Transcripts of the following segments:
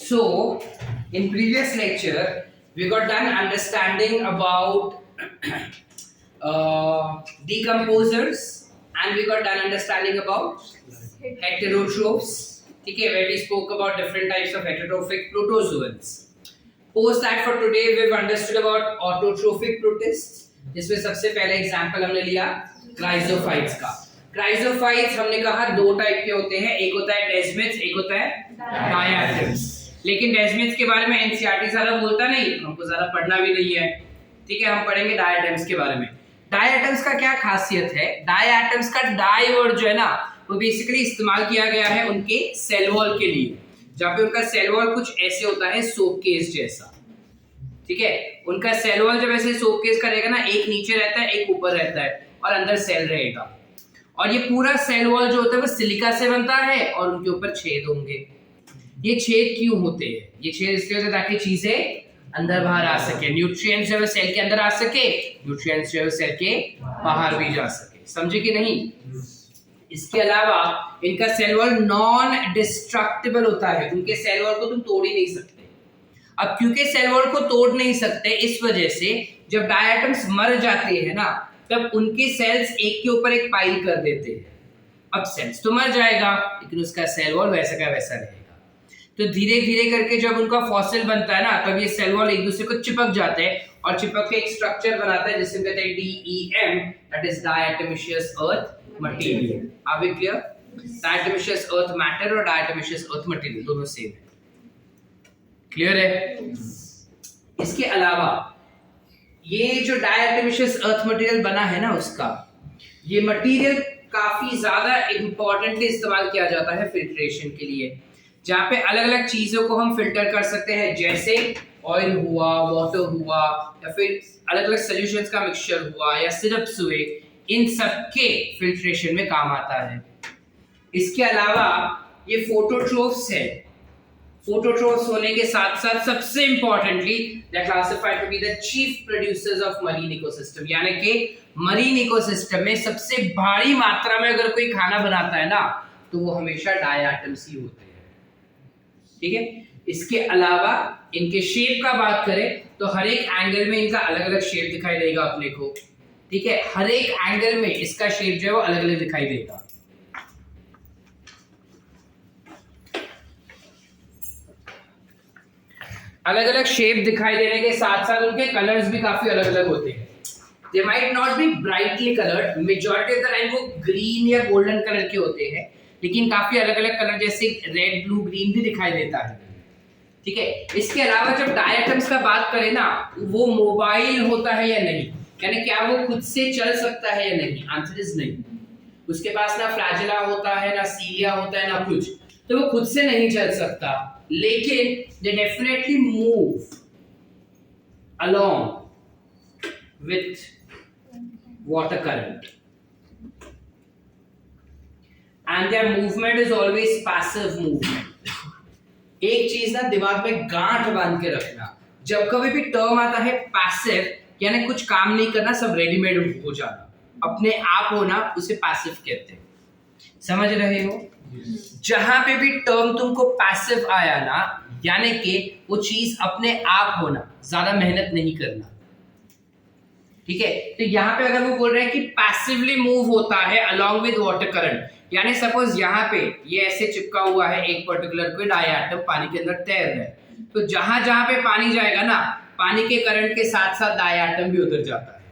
So, in previous lecture, we got done understanding about decomposers, and we got done understanding about heterotrophs. Okay, where we spoke about different types of heterotrophic protozoans. Post that for today, we've understood about autotrophic protists. जिसमें सबसे पहले example हमने लिया chrysophytes का. Chrysophytes हमने कहा दो type के होते हैं, एक होता है डेस्मिड्स, एक होता है डायटम्स. लेकिन डेस्मिड्स के बारे में एनसीईआरटी ज्यादा बोलता नहीं, हमको ज्यादा पढ़ना भी नहीं है. ठीक है, हम पढ़ेंगे डायटम्स के बारे में. डायटम्स का क्या खासियत है? डायटम्स का डाई वर्ड जो है ना, वो बेसिकली इस्तेमाल किया गया है उनके सेल वॉल के लिए, जहाँ पे उनका सेल वॉल कुछ ऐसे होता है सोप केस जैसा. ठीक है, उनका सेल वॉल जब ऐसे सोप केस का रहेगा ना, एक नीचे रहता है एक ऊपर रहता है और अंदर सेल रहेगा. और ये पूरा सेल वॉल जो होता है वो सिलिका से बनता है और उनके ऊपर छेद होंगे. ये छेद क्यों होते हैं? ये छेद इसलिए होते हैं ताकि चीजें अंदर बाहर आ सके, न्यूट्रिएंट्स जो है सेल के अंदर आ सके, न्यूट्रिएंट्स जो है सेल के बाहर भी जा सके. समझे कि नहीं? इसके अलावा इनका सेल वॉल नॉन डिस्ट्रक्टिबल होता है. उनके सेल वॉल को तुम तोड़ ही नहीं सकते. अब क्योंकि सेल वॉल को तोड़ नहीं सकते, इस वजह से जब डायटम्स मर जाते हैं ना, तब उनके सेल्स एक के ऊपर एक पाइल कर देते हैं. अब सेल्स तो मर जाएगा, लेकिन उसका सेल वॉल वैसा का वैसा रहेगा. तो धीरे धीरे करके जब उनका फॉसिल बनता है ना, तब ये सेल वॉल एक दूसरे को चिपक जाते हैं और चिपक के एक स्ट्रक्चर बनाता है जिसे कहते हैं DEM, that is diatomaceous earth material. Are we clear? Diatomaceous earth matter और डायटोमिशियस अर्थ मटेरियल दोनों सेम है. क्लियर है? इसके अलावा ये जो डायटोमिशियस अर्थ मटेरियल बना है ना, उसका ये मटेरियल काफी ज्यादा इंपॉर्टेंटली इस्तेमाल किया जाता है फिल्ट्रेशन के लिए, जहाँ पे अलग अलग चीजों को हम फिल्टर कर सकते हैं, जैसे ऑयल हुआ, वाटर हुआ, या फिर अलग अलग सॉल्यूशंस का मिक्सचर हुआ या सिरप्स हुए. इन सब के फिल्ट्रेशन में काम आता है. इसके अलावा ये फोटोट्रोफ्स है. फोटोट्रोफ्स होने के साथ साथ सबसे importantly they are classified to be the chief producers of marine ecosystem. यानी कि मरीन इकोसिस्टम में सबसे भारी मात्रा में अगर कोई खाना बनाता है ना, तो वो हमेशा डायटम्स ही होते हैं. ठीक है, इसके अलावा इनके शेप का बात करें तो हर एक एंगल में इनका अलग अलग शेप दिखाई देगा अपने को. ठीक है, हर एक एंगल में इसका शेप जो है वो अलग अलग दिखाई देगा. अलग अलग शेप दिखाई देने के साथ साथ उनके कलर्स भी काफी अलग अलग होते हैं. They might not be brightly coloured, majority of the time वो ग्रीन या गोल्डन कलर के होते हैं, लेकिन काफी अलग अलग कलर जैसे रेड, ब्लू, ग्रीन भी दिखाई देता है. ठीक है, इसके अलावा जब डायटम्स का बात करें ना, वो मोबाइल होता है या नहीं, यानी क्या वो खुद से चल सकता है या नहीं? आंसर इज नहीं. उसके पास ना फ्लैजिला होता है, ना सीलिया होता है, ना कुछ, तो वो खुद से नहीं चल सकता. लेकिन they definitely move along with water current, and their movement is always passive movement. एक चीज ना दिमाग में गांठ बांध के रखना, जब कभी भी टर्म आता है पैसिव, यानी कुछ काम नहीं करना, सब रेडीमेड हो जाना, अपने आप होना, उसे पैसिव कहते हैं. समझ रहे हो? जहां पे भी टर्म तुमको पैसिव आया ना, यानी कि वो चीज अपने आप होना, ज्यादा मेहनत नहीं करना. ठीक है, तो यहाँ पे अगर वो बोल रहे हैं कि पैसिवली मूव होता है अलोंग विद वाटर करंट, यानी सपोज यहाँ पे ये ऐसे चिपका हुआ है एक पर्टिकुलर कोई डायटम पानी के अंदर तैर रहा है, तो जहां जहां पे पानी जाएगा ना, पानी के करंट के साथ साथ डायटम भी उतर जाता है.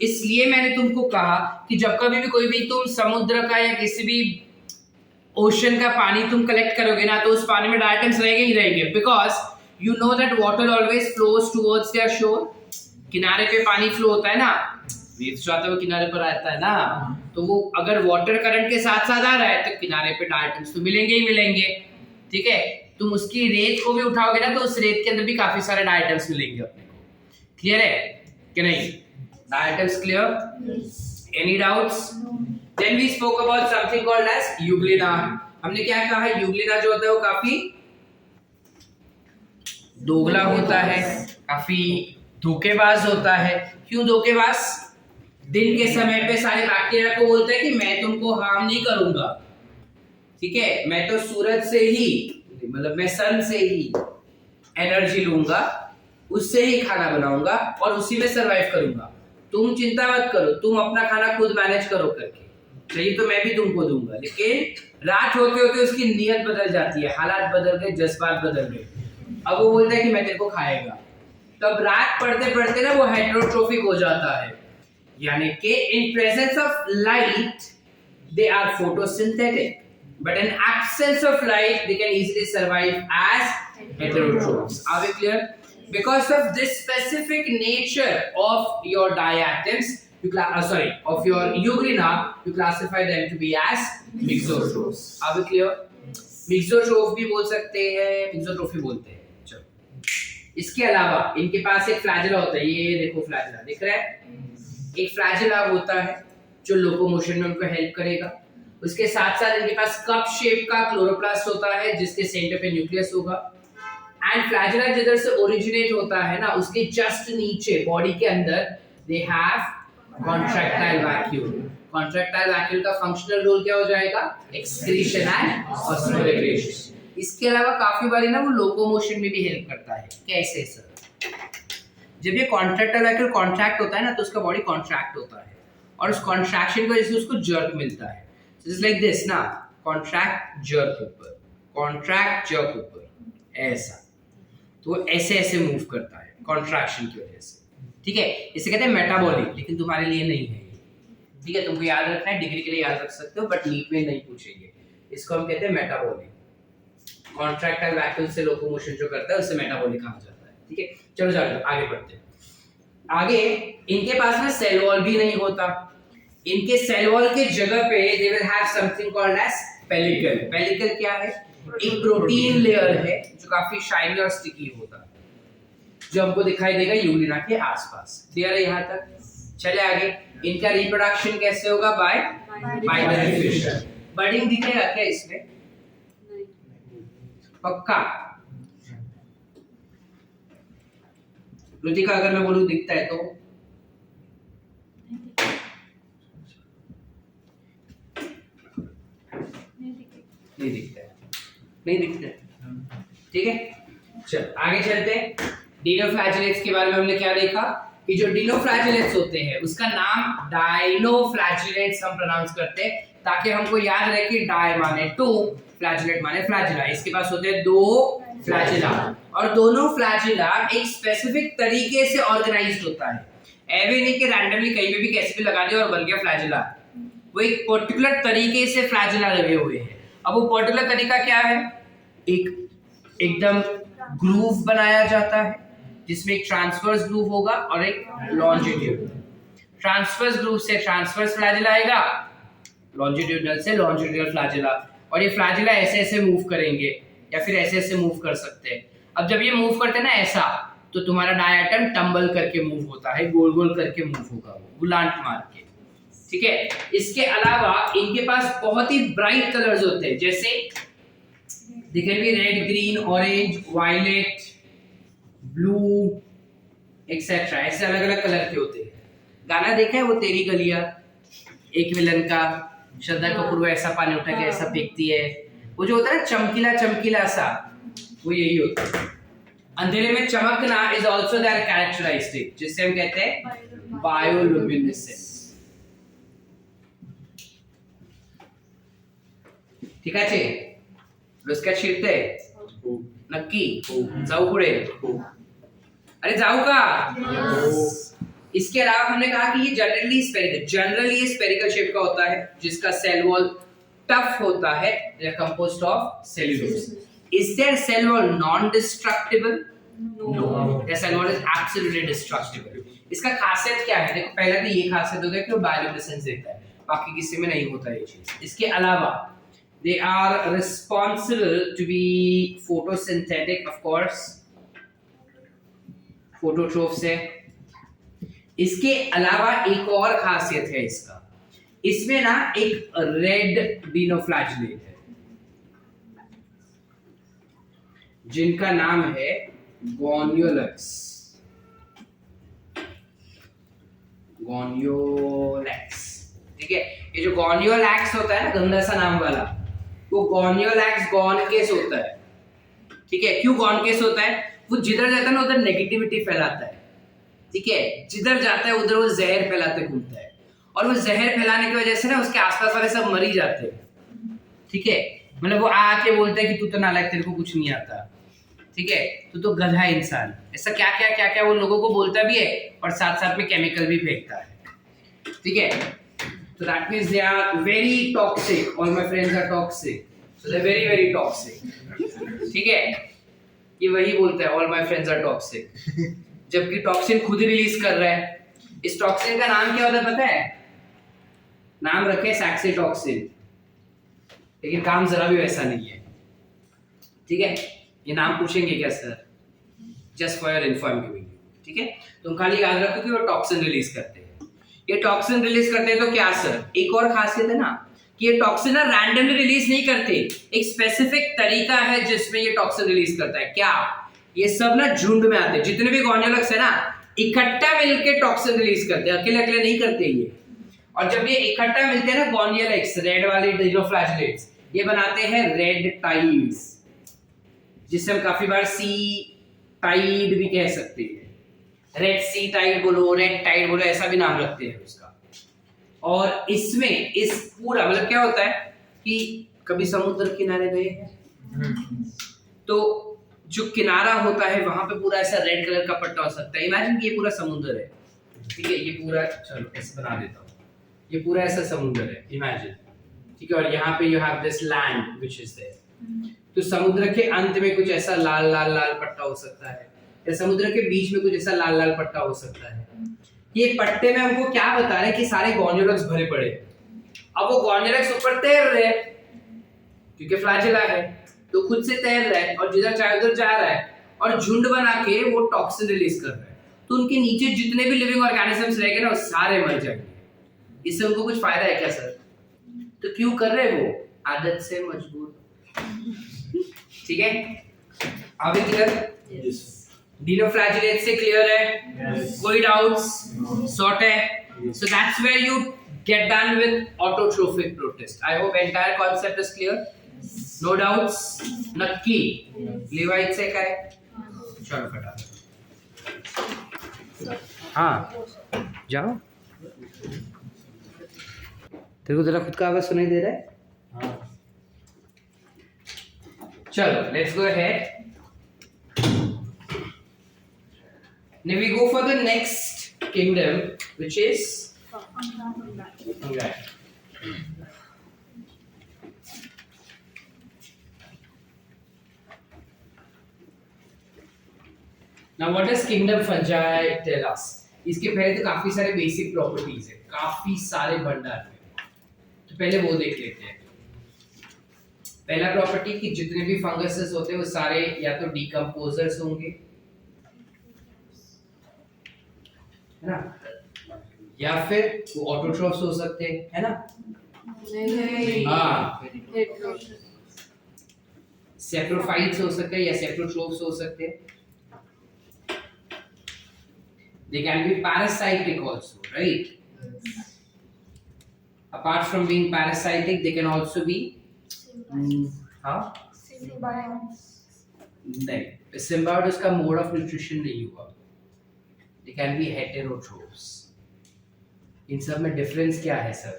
इसलिए मैंने तुमको कहा कि जब कभी भी कोई भी तुम समुद्र का या किसी भी ओशन का पानी तुम कलेक्ट करोगे ना, तो उस पानी में डायटम्स रहेंगे ही रहेंगे, because you know that water always flows towards their शोर. किनारे पे पानी फ्लो होता है ना, वेव्स जो आता है वो किनारे पर आता है ना, तो वो अगर वाटर करंट के साथ साथ आ रहा है तो किनारे पे डायटम्स तो मिलेंगे ही मिलेंगे. ठीक है, तुम उसकी रेत को भी उठाओगे ना, तो उस रेत के अंदर भी काफी सारे डायटम्स मिलेंगे अपने को. क्लियर है कि नहीं? Diatoms clear? Any doubts? Then we spoke about something called as Euglena. हमने क्या कहा है? यूग्लिना जो होता है वो काफी दोगला होता है, काफी धोखेबाज होता है. क्यों धोखेबाज? दिन के समय पे सारे बैक्टीरिया को बोलते हैं कि मैं तुमको हार्म नहीं करूंगा. ठीक है, मैं तो सूरज से ही, मतलब मैं सन से ही एनर्जी लूंगा, उससे ही खाना बनाऊंगा और उसी में सरवाइव करूंगा। तुम चिंता मत करो, तुम अपना खाना खुद मैनेज करो करके, चाहिए तो मैं भी तुमको दूंगा। लेकिन रात होते होते उसकी नीयत बदल जाती है, हालात बदल गए, जज्बात बदल गए, अब वो बोलता है कि मैं तेरे को खाएगा। तब रात पढ़ते पढ़ते ना वो हेटेरोट्रोफिक हो जाता है, यानी कि in presence of light they are photosynthetic, but in absence of light they can easily survive as heterotrophs. Are we clear? Because of this specific nature of your diatoms, of your euglena, you classify them to be as mixotrophs. Are we clear? Mixotroph भी बोल सकते हैं, mixotrophy बोलते हैं। चलो, इसके अलावा इनके पास एक फ्लैजिला होता है, ये देखो फ्लैजिला दिख रहा है, एक फ्लैजिला होता है जो लोकोमोशन में उनको हेल्प करेगा। उसके साथ साथ इनके पास कप शेप का क्लोरोप्लास्ट होता है जिसके सेंटर पे न्यूक्लियस होगा। एंड फ्लैजिला जिधर से ओरिजिनेट होता है ना, उसके जस्ट नीचे बॉडी के अंदर they have contractile vacuole. Contractile vacuole का फंक्शनल रोल क्या हो जाएगा? Excretion and osmoregulation. इसके अलावा काफी बारी ना वो लोकोमोशन में भी हेल्प करता है। कैसे सर? जब ये कॉन्ट्रैक्टाइल वैक्यूल कॉन्ट्रैक्ट होता है ना तो उसका बॉडी कॉन्ट्रैक्ट होता है और उस कॉन्ट्रैक्शन की वजह से उसको जर्क मिलता है। Just like this ना, contract jerk ऊपर, contract jerk ऊपर, ऐसा, तो वो ऐसे ऐसे मूव करता है कॉन्ट्रैक्शन की वजह से, ठीक है। इसे कहते हैं मेटाबॉलिक, लेकिन तुम्हारे लिए नहीं है, ठीक है। तुमको याद रखना है, डिग्री के लिए याद रख सकते हो, बट नीट में नहीं पूछेंगे। इसको हम कहते हैं मेटाबॉलिक। कॉन्ट्रैक्टाइल वैक्यूल से लोकोमोशन जो करता है उसे मेटाबॉलिक कहा जाता है, ठीक है। चलो चलो आगे बढ़ते हैं। आगे इनके पास ना सेल वॉल भी नहीं होता। इनके सेल वॉल के जगह पे they will have something called as pellicle. Pellicle क्या है? एक प्रोटीन लेयर है जो काफी शाइनी और स्टिकी होता है, जो हमको दिखाई देगा यूग्लिना के आसपास। क्लियर है यहाँ तक? चले आगे। इनका रिप्रोडक्शन कैसे होगा? Bye binary fission. बडिंग दिखेगा क्या इसमें? पक्का? रुतिका अगर मैं बोलूं दिखता है तो? नहीं दिखता है, नहीं दिखता है, ठीक है। चल आगे चलते हैं। डिनोफ्लैजिलेट्स के बारे में हमने क्या देखा कि जो डिनोफ्लैजिलेट्स होते हैं उसका नाम डाइनोफ्लैजिलेट्स हम प्रोनाउंस करते हैं ताकि हमको याद रहे कि डाई माने टू, फ्लैजिलेट माने फ्लैजिला। इसके पास होते हैं दो फ्लैजिला और दोनों फ्लैजिला एक स्पेसिफिक तरीके से ऑर्गेनाइज्ड होता है। ऐसे नहीं कि रैंडमली कहीं पे भी कैसे भी लगा दिया और बन गया फ्लैजिला। वो एक पर्टिकुलर तरीके से फ्लैजिला लगे हुए हैं। अब वो पर्टिकुलर तरीका क्या है? एक एकदम ग्रूव बनाया जाता है जिसमें एक ट्रांसवर्स ग्रूव होगा और एक लॉन्जिट्यूड। ट्रांसवर्स ग्रूव से ट्रांसवर्स फ्लैजिला आएगा, लॉन्जिट्यूडनल से लॉन्जिट्यूडनल फ्लैजिला, और ये फ्लैजिला ऐसे ऐसे मूव करेंगे या फिर ऐसे ऐसे मूव कर सकते हैं। अब जब ये मूव करते हैं ना ऐसा, तो तुम्हारा डायटम टंबल करके मूव होता है, गोल गोल करके मूव होगा, गुलांट मार के, ठीक है। इसके अलावा इनके पास बहुत ही ब्राइट कलर्स होते हैं, जैसे दिखेंगे red, green, orange, violet, blue etcetera, ऐसे अलग अलग कलर के होते हैं। गाना देखा है वो तेरी गलियां, एक विलन का, श्रद्धा कपूर ऐसा पानी उठा के ऐसा फेंकती है, वो जो होता है ना चमकीला चमकीला सा, वो यही होता है। अंधेरे में चमकना इज आल्सो देयर कैरेक्टरिस्टिक, जिससे हम कहते हैं बायोलुमिनेसेंस, ठीक आहे। डोसक्यात शिरते नक्की? जाऊ पुढे? अरे जाऊ का? इसके अलावा हमने कहा कि ये जनरली स्फेरिकल शेप का होता है जिसका सेल वॉल टफ होता है, composed of cellulose. Is there cell wall non destructible? No, the cell wall is absolutely destructible. इसका खासियत क्या है? देखो पहला तो ये खासियत होता है कि वो बायोलुमिनेसेंस देता है, बाकी किसी में नहीं होता ये चीज। इसके अलावा they are responsible to be photosynthetic, of course, phototrophs है। इसके अलावा एक और खासियत है इसका, इसमें ना एक रेड डिनोफ्लैजिलेट है जिनका नाम है गोनियोलैक्स। ठीक है, ये जो गोनियोलैक्स होता है ना, गंदा सा नाम वाला, वो गोनियोलैक्स गॉनकेस होता है, ठीक है। क्यों गॉनकेस होता है? वो जिधर जाता है ना उधर नेगेटिविटी फैलाता है, ठीक है, जिधर जाता है उधर वो जहर फैलाते घूमता है, और वो जहर फैलाने की वजह से ना उसके आसपास वाले सब मर ही जाते हैं, ठीक है। मतलब वो आके बोलता है कि तू तो नालायक, तेरे को कुछ नहीं आता, ठीक है, तू तो गधा इंसान, ऐसा क्या क्या वो लोगों को बोलता भी है और साथ साथ में केमिकल भी फेंकता है, ठीक है। So that means they are very toxic. All my friends are toxic. So they're very very toxic. ठीक है, ये वही बोलता है all my friends are toxic. जबकि टॉक्सिन खुद ही रिलीज कर रहा है। इस टॉक्सिन का नाम क्या होता है पता है? नाम रखे सैक्सीटॉक्सिन, लेकिन काम जरा भी वैसा नहीं है, ठीक है। ये नाम पूछेंगे क्या sir? Just for your inform giving you, ठीक है। तुम खाली याद रखो कि वो टॉक्सिन रिलीज करते हैं। ये टॉक्सिन रिलीज करते हैं तो क्या सर? एक और खासियत है ना कि ये टॉक्सिन ना रैंडमली रिलीज नहीं करते, एक स्पेसिफिक तरीका है जिसमें ये टॉक्सिन रिलीज करता है। क्या? ये सब ना झुंड में आते हैं, जितने भी गॉर्नियोलक्स है ना इकट्ठा मिलके टॉक्सिन रिलीज करते हैं, अकेले अकेले नहीं करते ये। और जब ये इकट्ठा मिलते हैं ना गॉर्नियोलक्स, रेड वाले डिनोफ्लैजेलेट्स, ये बनाते हैं रेड टाइड्स, जिसे हम काफी बार सी टाइड भी कह सकते हैं, रेड सी टाइड बोलो, रेड टाइड बोलो, ऐसा भी नाम रखते हैं उसका। और इसमें इस पूरा मतलब क्या होता है कि कभी समुद्र किनारे गए हैं तो जो किनारा होता है वहां पे पूरा ऐसा रेड कलर का पट्टा हो सकता है। इमेजिन कि ये पूरा समुद्र है, ठीक है, ये पूरा, चलो ऐसे बना देता हूँ, ये पूरा ऐसा समुद्र है, इमेजिन, ठीक है। और यहाँ पे you have this land which is there. तो समुद्र के अंत में कुछ ऐसा लाल लाल लाल पट्टा हो सकता है, या समुद्र के बीच में कुछ ऐसा लाल लाल पट्टा हो सकता है। ये पट्टे में हमको क्या बता रहे हैं कि सारे गॉर्नियोलक्स भरे पड़े। अब वो गॉर्नियोलक्स ऊपर तैर रहे हैं क्योंकि फ्लैजेला है, तो खुद से तैर रहा है और जिधर चाहे उधर जा रहा है, और झुंड बना के वो टॉक्सिन रिलीज कर रहा है। तो उनके नीचे जितने भी लिविंग ऑर्गेनिजम्स रहेंगे ना वो सारे मर जाएंगे। इससे उनको कुछ फायदा है क्या सर? तो क्यों कर रहे हैं वो? आदत से मजबूर, ठीक है। अभी क्लियर? डिनोफ्लैजेलेट से क्लियर है? yes. कोई डाउट्स? सॉर्ट है? so that's where you get done with autotrophic protist. I hope entire concept is clear. No doubts? नक्की? लेवाइट से क्या है? चलो फटाफट, हाँ जाओ। तेरे को जरा खुद का आवाज सुनाई दे रहा है? हाँ। चलो let's go ahead. Now we go for the next kingdom, which is fungi. Now what does kingdom fungi tell us? इसके पहले तो काफी सारे बेसिक प्रॉपर्टीज है, काफी सारे भंडार में, तो पहले वो देख लेते हैं। पहला प्रॉपर्टी कि जितने भी फंगसेस होते हैं वो सारे या तो डिकम्पोजर्स होंगे, है ना, या फिर वो ऑटोट्रोफ्स हो सकते हैं, है ना? नहीं। हाँ, सेप्रोफाइट्स हो सकते हैं या सेप्रोट्रोफ्स हो सकते हैं। They can be parasitic also, right? Apart from being parasitic, they can also be symbiotes. नहीं, symbiote उसका mode of nutrition नहीं हुआ। They can be heterotrophs. इन सब में डिफरेंस क्या है सर?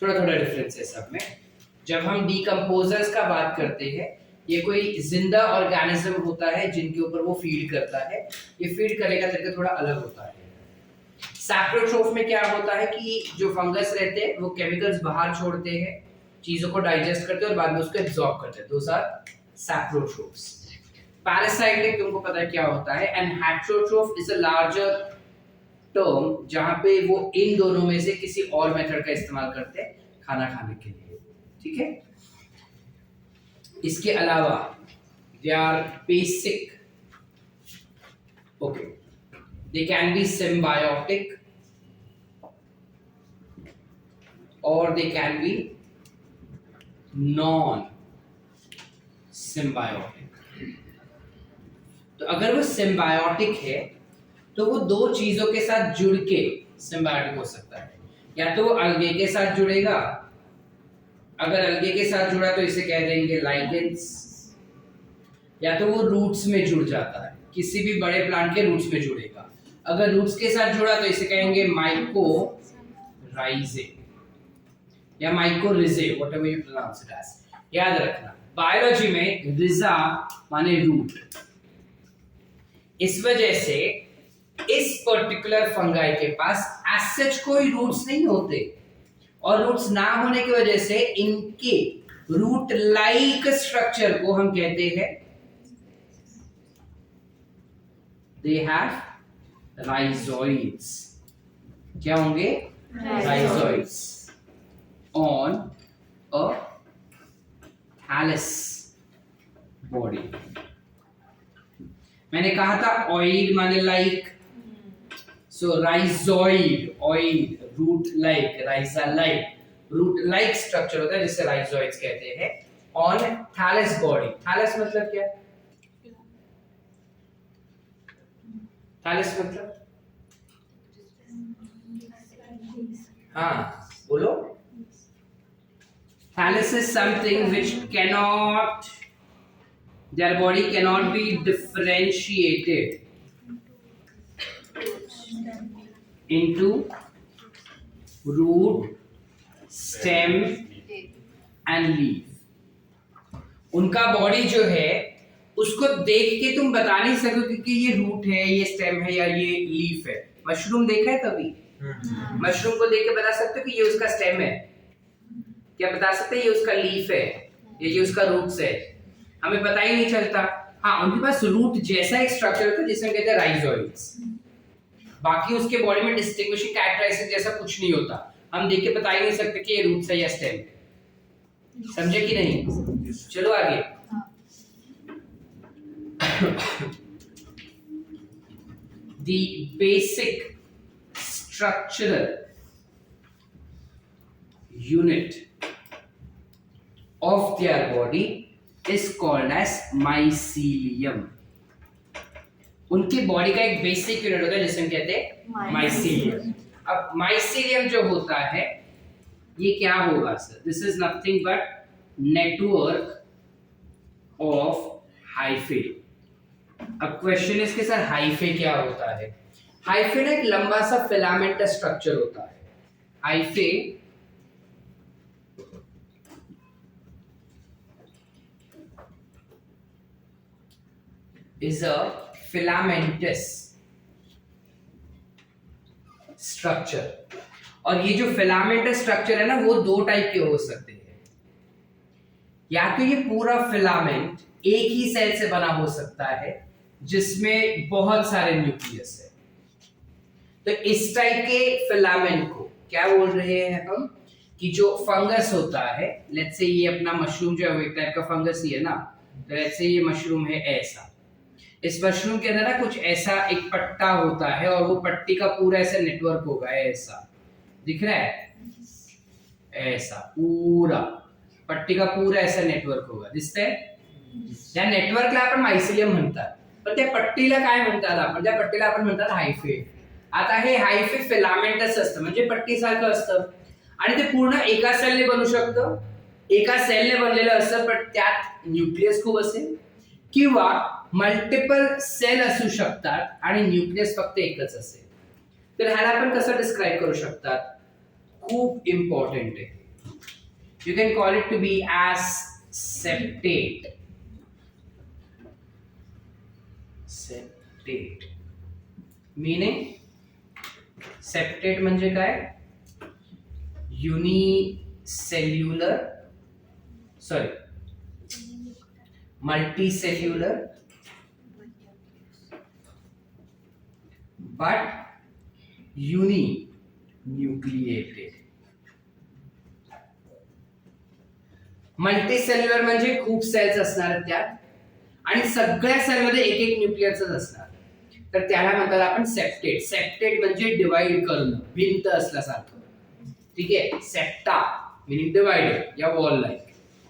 थोड़ा थोड़ा डिफरेंस है सब में। जब हम डिकम्पोजर्स का बात करते हैं, ये कोई जिंदा ऑर्गेनिज्म होता है जिनके ऊपर वो फीड करता है। ये फीड करने का तरीका थोड़ा अलग होता है। सैप्रोट्रोफ में क्या होता है कि जो फंगस रहते हैं वो केमिकल्स बाहर छोड़ते हैं, चीजों को डाइजेस्ट करते हैं और बाद में उसको एब्जॉर्ब करते हैं। Those are सैप्रोट्रोफ्स। पैरासाइटिक तुमको पता है क्या होता है। And heterotroph is a larger term जहां पे वो इन दोनों में से किसी और मेथड का इस्तेमाल करते हैं खाना खाने के लिए, ठीक है। इसके अलावा they are basic, okay, they can be symbiotic और they can be non symbiotic. तो अगर वो सिम्बायोटिक है तो वो दो चीजों के साथ जुड़ के सिम्बायोटिक हो सकता है। या तो वो अलगे के साथ जुड़ेगा, अगर अलगे के साथ जुड़ा तो इसे कह देंगे लाइगेंस, या तो वो रूट्स में जुड़ जाता है, किसी भी बड़े प्लांट के रूट्स में जुड़ेगा। अगर रूट्स के साथ जुड़ा तो इसे कहेंगे माइकोराइजे या mycorrhizae, whatever you pronounce it as. याद रखना बायोलॉजी में रिजा माने रूट। इस वजह से इस पर्टिकुलर फंगाई के पास एज सच कोई रूट्स नहीं होते, और रूट्स ना होने की वजह से इनके रूट लाइक स्ट्रक्चर को हम कहते हैं, दे हैव राइजोइड्स। क्या होंगे? Rhizoids on a thallus body. मैंने कहा था ऑइड माने like, so rhizoid, oid, root like, rhiza like, root like structure होता है जिसे राइजोइड्स कहते हैं ऑन थैलस बॉडी। थैलस मतलब क्या? थैलस मतलब, हाँ बोलो। Thallus is something which cannot, their body cannot be differentiated into root, stem and leaf। उनका बॉडी जो है उसको देख के तुम बता नहीं सकोगे कि ये रूट है, ये स्टेम है या ये लीफ है। मशरूम देखा है कभी? मशरूम को देख के बता सकते हो कि ये उसका स्टेम है? क्या बता सकते हैं ये उसका लीफ है या ये उसका रूट्स है? हमें पता ही नहीं चलता। हाँ, उनके पास रूट जैसा एक स्ट्रक्चर होता है जिसे हम कहते हैं राइजोइड्स। बाकी उसके बॉडी में डिस्टिंग्विशिंग कैरेक्टरिस्टिक जैसा कुछ नहीं होता, हम देख के बता ही नहीं सकते कि ये रूट्स है या स्टेम है। समझे कि नहीं? चलो आगे। The basic structural unit of their body is called as mycelium। उनके बॉडी का एक बेसिक यूनिट होता है जिसे हम कहते हैं माइसीलियम। अब माइसीलियम जो होता है ये क्या होगा sir? This is nothing but network of hyphae. अब क्वेश्चन है इसके सर हाइफे क्या होता है? हाइफे ना एक लंबा सा फिलामेंटस स्ट्रक्चर होता है। Hyphae is a filamentous structure। और ये जो filamentous structure है ना वो दो टाइप के हो सकते हैं। या तो ये पूरा फिलामेंट एक ही सेल से बना हो सकता है जिसमें बहुत सारे न्यूक्लियस है, तो इस टाइप के फिलामेंट को क्या बोल रहे हैं हम? कि जो फंगस होता है, लेट्स से ये अपना मशरूम जो है एक टाइप का फंगस ही है ना, तो लेट्स से ये मशरूम है ऐसा। इस मशरूम के अंदर ना कुछ ऐसा एक पट्टा होता है और वो पट्टी का पूरा ऐसा नेटवर्क होगा, ऐसा दिख रहा है, ऐसा पूरा पट्टी का पूरा ऐसा नेटवर्क होगा, दिसतंय? या नेटवर्कला आपण मायसिलियम म्हणतात, पण त्या पट्टीला काय म्हणतात आपण? त्या पट्टीला आपण म्हणतात हायफे। आता हे हायफे फिलामेंटस असतं, म्हणजे पट्टीसारखं असतं आणि ते पूर्ण एका सेलने बनू शकतं, एका सेलने बनलेलं असतं, पण त्यात न्यूक्लियस खूप असेल किंवा मल्टिपल सेल असू शकतात आणि न्यूक्लियस फक्त एकच असेल। तर ह्याला आपण कसं डिस्क्राइब करू शकतात? खूप इम्पॉर्टंट आहे। You can call it to be as septate. Septate meaning, septate म्हणजे काय? Unicellular, multicellular but uninucleated। Multicellular म्हणजे खूप सेल्स असणार त्यात आणि सगळ्या सेल मध्ये एक एक न्यूक्लियसच असणार, तर त्याला म्हणतात आपण सेप्टेट। सेप्टेट म्हणजे डिवाइड करणं, भिंत असल्यासारखं, ठीक आहे? सेप्टा मीनिंग डिवाइडेड या वॉल लाइक,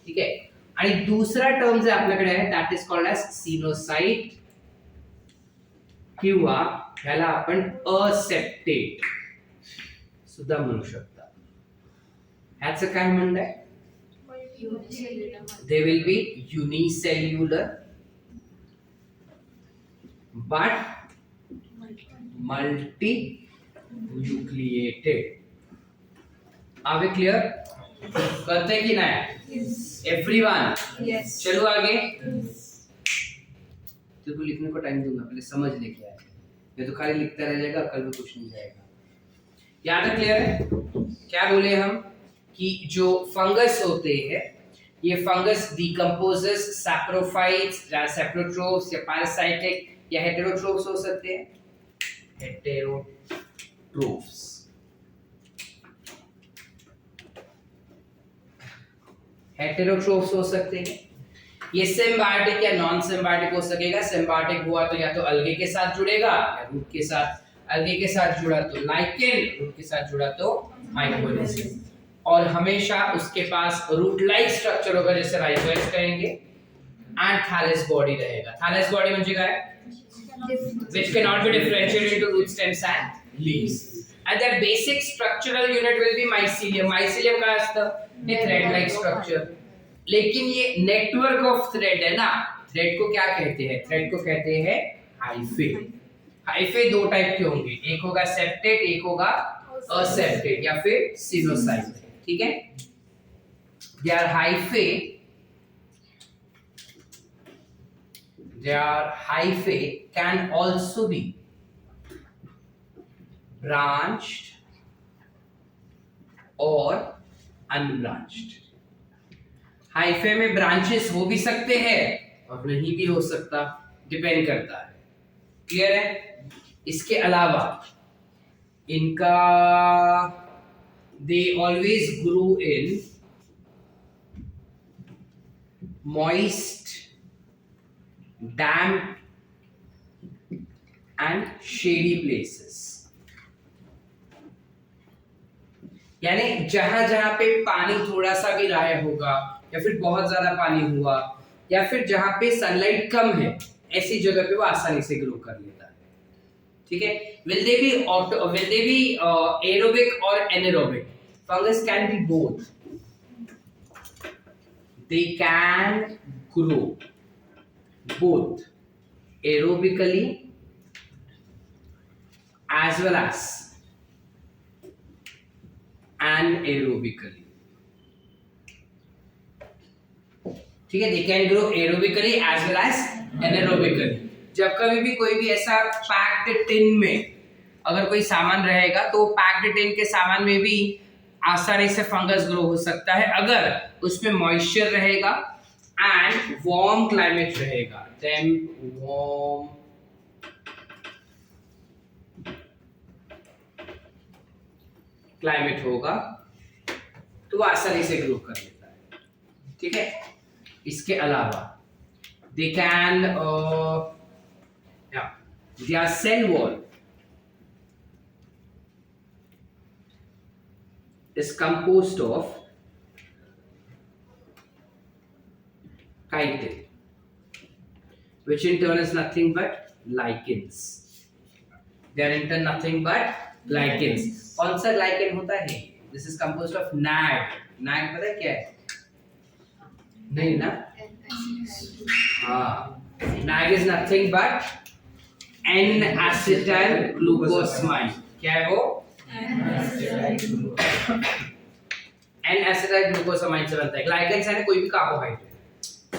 ठीक आहे? आणि दुसरा टर्म जे आपल्याकडे आहे दॅट इज कॉल्ड एज सिनोसाइट किंवा ह्याला आपण असेप्टेट सुद्धा म्हणू शकता। ह्याचं काय म्हणणं आहे? They will be unicellular but multinucleated. Are we clear? करते कि ना? Everyone. Yes. चलो आगे. तेरे को लिखने को टाइम दूंगा, पहले समझ ले क्या है. ये तो खाली लिखता रह जाएगा, कल में कुछ नहीं जाएगा. यहाँ तक क्लियर है? क्या बोले हम कि जो फंगस होते हैं, ये फंगस डिकम्पोजेस सैप्रोफाइट्स या सैप्रोट्रोफ्स या पैरासाइटिक या हेटेरोट्रोफ्स हो सकते हैं. हेटेरोट्रोफ्स. हेटेरोट्रोफ्स हो सकते हैं. ये सिम्बायोटिक या नॉन सिम्बायोटिक हो सकेगा. सिम्बायोटिक हुआ तो या तो अलगे के साथ जुड़ेगा या रूट के साथ. अलगे के साथ जुड़ा तो लाइकेन, रूट के साथ जुड़ा तो माइकोरिज़म. और हमेशा उसके पास रूट लाइक स्ट्रक्चर होगा जैसे राइजोइड्स कहेंगे. एंड थैलेस बॉडी रहेगा. थैलेस बॉडी म्हणजे काय? which cannot be differentiated into root stems and leaves. And their basic structural unit will be mycelium. Mycelium काय असतं? हे thread like structure. लेकिन ये नेटवर्क ऑफ थ्रेड है ना. थ्रेड को क्या कहते हैं? थ्रेड को कहते हैं हाइफे. हाइफे दो टाइप के होंगे. एक होगा सेप्टेट, एक होगा असेप्टेट या फिर सिनोसाइड. ठीक है? Their hyphae can also be branched or unbranched. Hyphae में ब्रांचेस हो भी सकते हैं और नहीं भी हो सकता, डिपेंड करता है. क्लियर है? इसके अलावा इनका they always grew in moist, damp and shady places. यानी जहां जहां पे पानी थोड़ा सा भी रहा होगा या फिर बहुत ज्यादा पानी हुआ या फिर जहां पे सनलाइट कम है, ऐसी जगह पे वो आसानी से ग्रो कर लेता है. ठीक है? will they be aerobic or anaerobic? Fungus can be both. They can grow both aerobically as well as anaerobically. ठीक है? They can grow aerobically as well as anaerobically. जब कभी भी कोई भी ऐसा पैक्ड टिन में अगर कोई सामान रहेगा तो पैक्ड टिन के सामान में भी आसानी से फंगस ग्रो हो सकता है अगर उसमें मॉइस्चर रहेगा एंड वार्म क्लाइमेट रहेगा. वार्म क्लाइमेट होगा तो वो आसानी से ग्रो कर लेता है. ठीक है? इसके अलावा they can their cell wall is composed of chitin, which in turn is nothing but lichens. They are in turn nothing but lichens. कौन सा lichen होता है? This is composed of nag. Nag पता है क्या है? नहीं ना? हाँ. Nag is nothing but N-acetyl glucosamine. क्या है वो? N-acetyl glucosamine से बनता है. Glycans है ना कोई भी carbohydrate.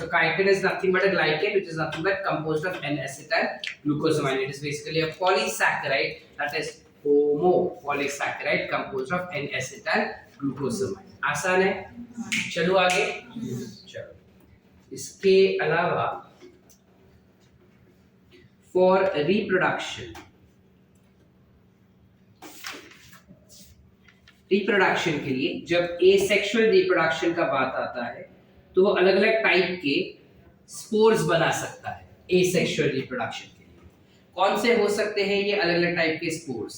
So chitin is nothing but a glycan which is nothing but composed of N-acetyl glucosamine. It is basically a polysaccharide that is homopolysaccharide composed of N-acetyl glucosamine. आसान है? चलो आगे. चलो. इसके अलावा for reproduction के लिए जब asexual reproduction का बात आता है तो वो अलग अलग टाइप के स्पोर्स बना सकता है. asexual reproduction के लिए कौन से हो सकते हैं ये अलग अलग टाइप के स्पोर्स?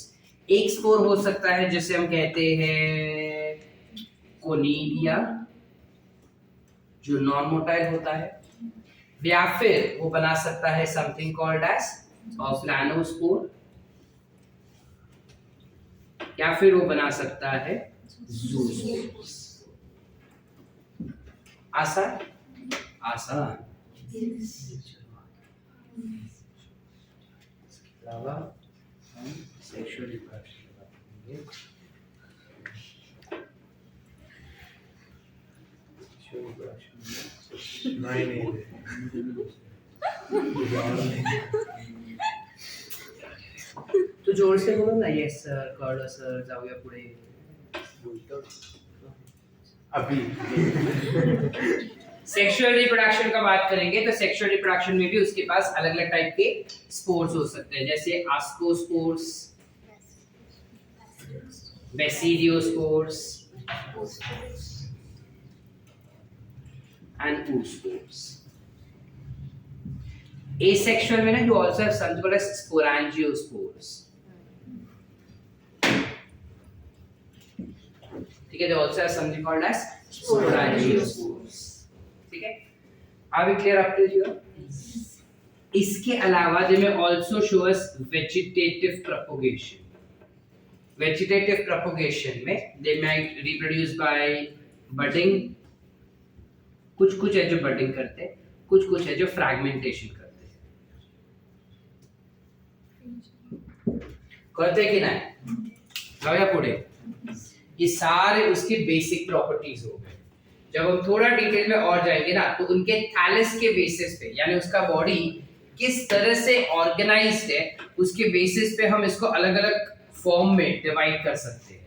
एक स्पोर हो सकता है जिसे हम कहते हैं कोनिडिया जो नॉन मोटाइल होता है, या फिर वो बना सकता है समथिंग कॉल्ड एज प्लानोस्पोर, या फिर वो बना सकता है जूस्पोर. आसान आसान. अलावा हम सेक्सुअल रिप्रोडक्शन की बात करेंगे। सेक्सुअल रिप्रोडक्शन नहीं तो जोर से बोलो ना, यस सर, कळलं सर, जाऊया पुढे। बोलतो अभी सेक्सुअल रिप्रोडक्शन का बात करेंगे तो सेक्सुअल रिप्रोडक्शन में भी उसके पास अलग अलग टाइप के स्पोर्स हो सकते हैं, जैसे आस्कोस्पोर्स, बेसिडियोस्पोर्स एंड oospores. Asexual में ना you also have something called as sporangiospores. ठीक है, they also have something called as sporangiospores. ठीक है, are we clear up to here? इसके अलावा they may also show us vegetative propagation. Vegetative propagation में they might reproduce by budding. कुछ है जो बडिंग करते हैं, कुछ है जो फ्रैगमेंटेशन करते हैं। करते कि नहीं? जाओ पुढे। ये सारे उसके बेसिक प्रॉपर्टीज हो गए। जब हम थोड़ा डिटेल में और जाएंगे ना तो उनके थैलस के बेसिस पे, यानी उसका बॉडी किस तरह से ऑर्गेनाइज्ड है, उसके बेसिस पे हम इसको अलग अलग फॉर्म में डिवाइड कर सकते हैं।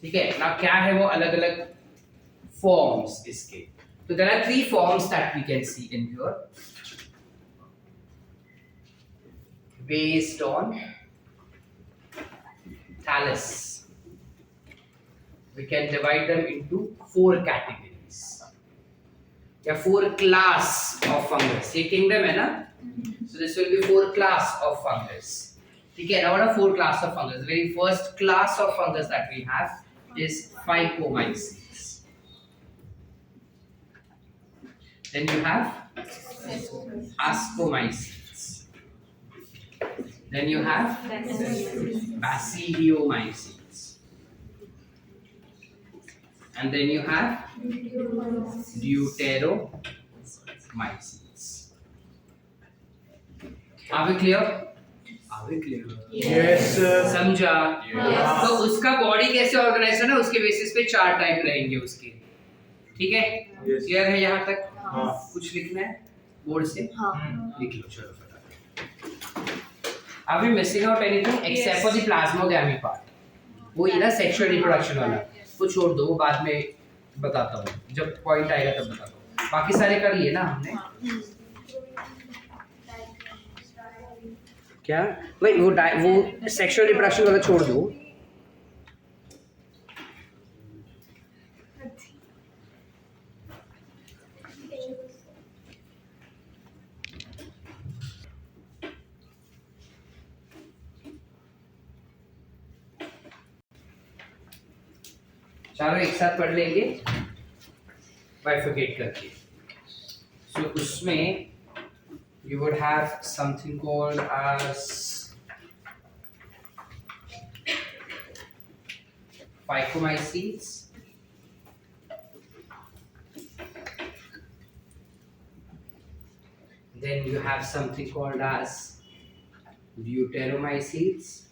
ठीक है ना, क्या है वो अलग अलग forms इसके। तो there are 3 forms that we can see in here based on thallus. We can divide them into 4 categories या 4 class of fungus. ये kingdom है ना, so this will be 4 class of fungus. ठीक है, now what are 4 class of fungus? The very first class of fungus that we have is Phycomyces. Then you have Ascomyces. Then you have Basidiomyces. And then you have Deuteromyces. Are we clear? Are we clear? Yes sir. समझा? Yes. तो उसका body कैसे organise है ना, उसके basis पे 4 type रहेंगे उसके। ठीक है, Yes. क्लियर है यहाँ तक? हाँ। कुछ लिखना है बोर्ड से? हाँ। लिख लो, चलो फटाफट। Are we missing out anything except for the plasmogamy part? वो ये ना सेक्सुअल रिप्रोडक्शन वाला, वो छोड़ दो, वो बाद में बताता हूँ, जब पॉइंट आएगा तब बताता हूँ। बाकी सारे कर लिए ना हमने? क्या? भाई वो सेक्सुअल रिप्रोडक्शन वाला छोड़ दो। चारों एक साथ पढ़ लेंगे बाइफरकेट करके। सो उसमें you would have something called as Phycomyces, then you have something called as Deuteromyces,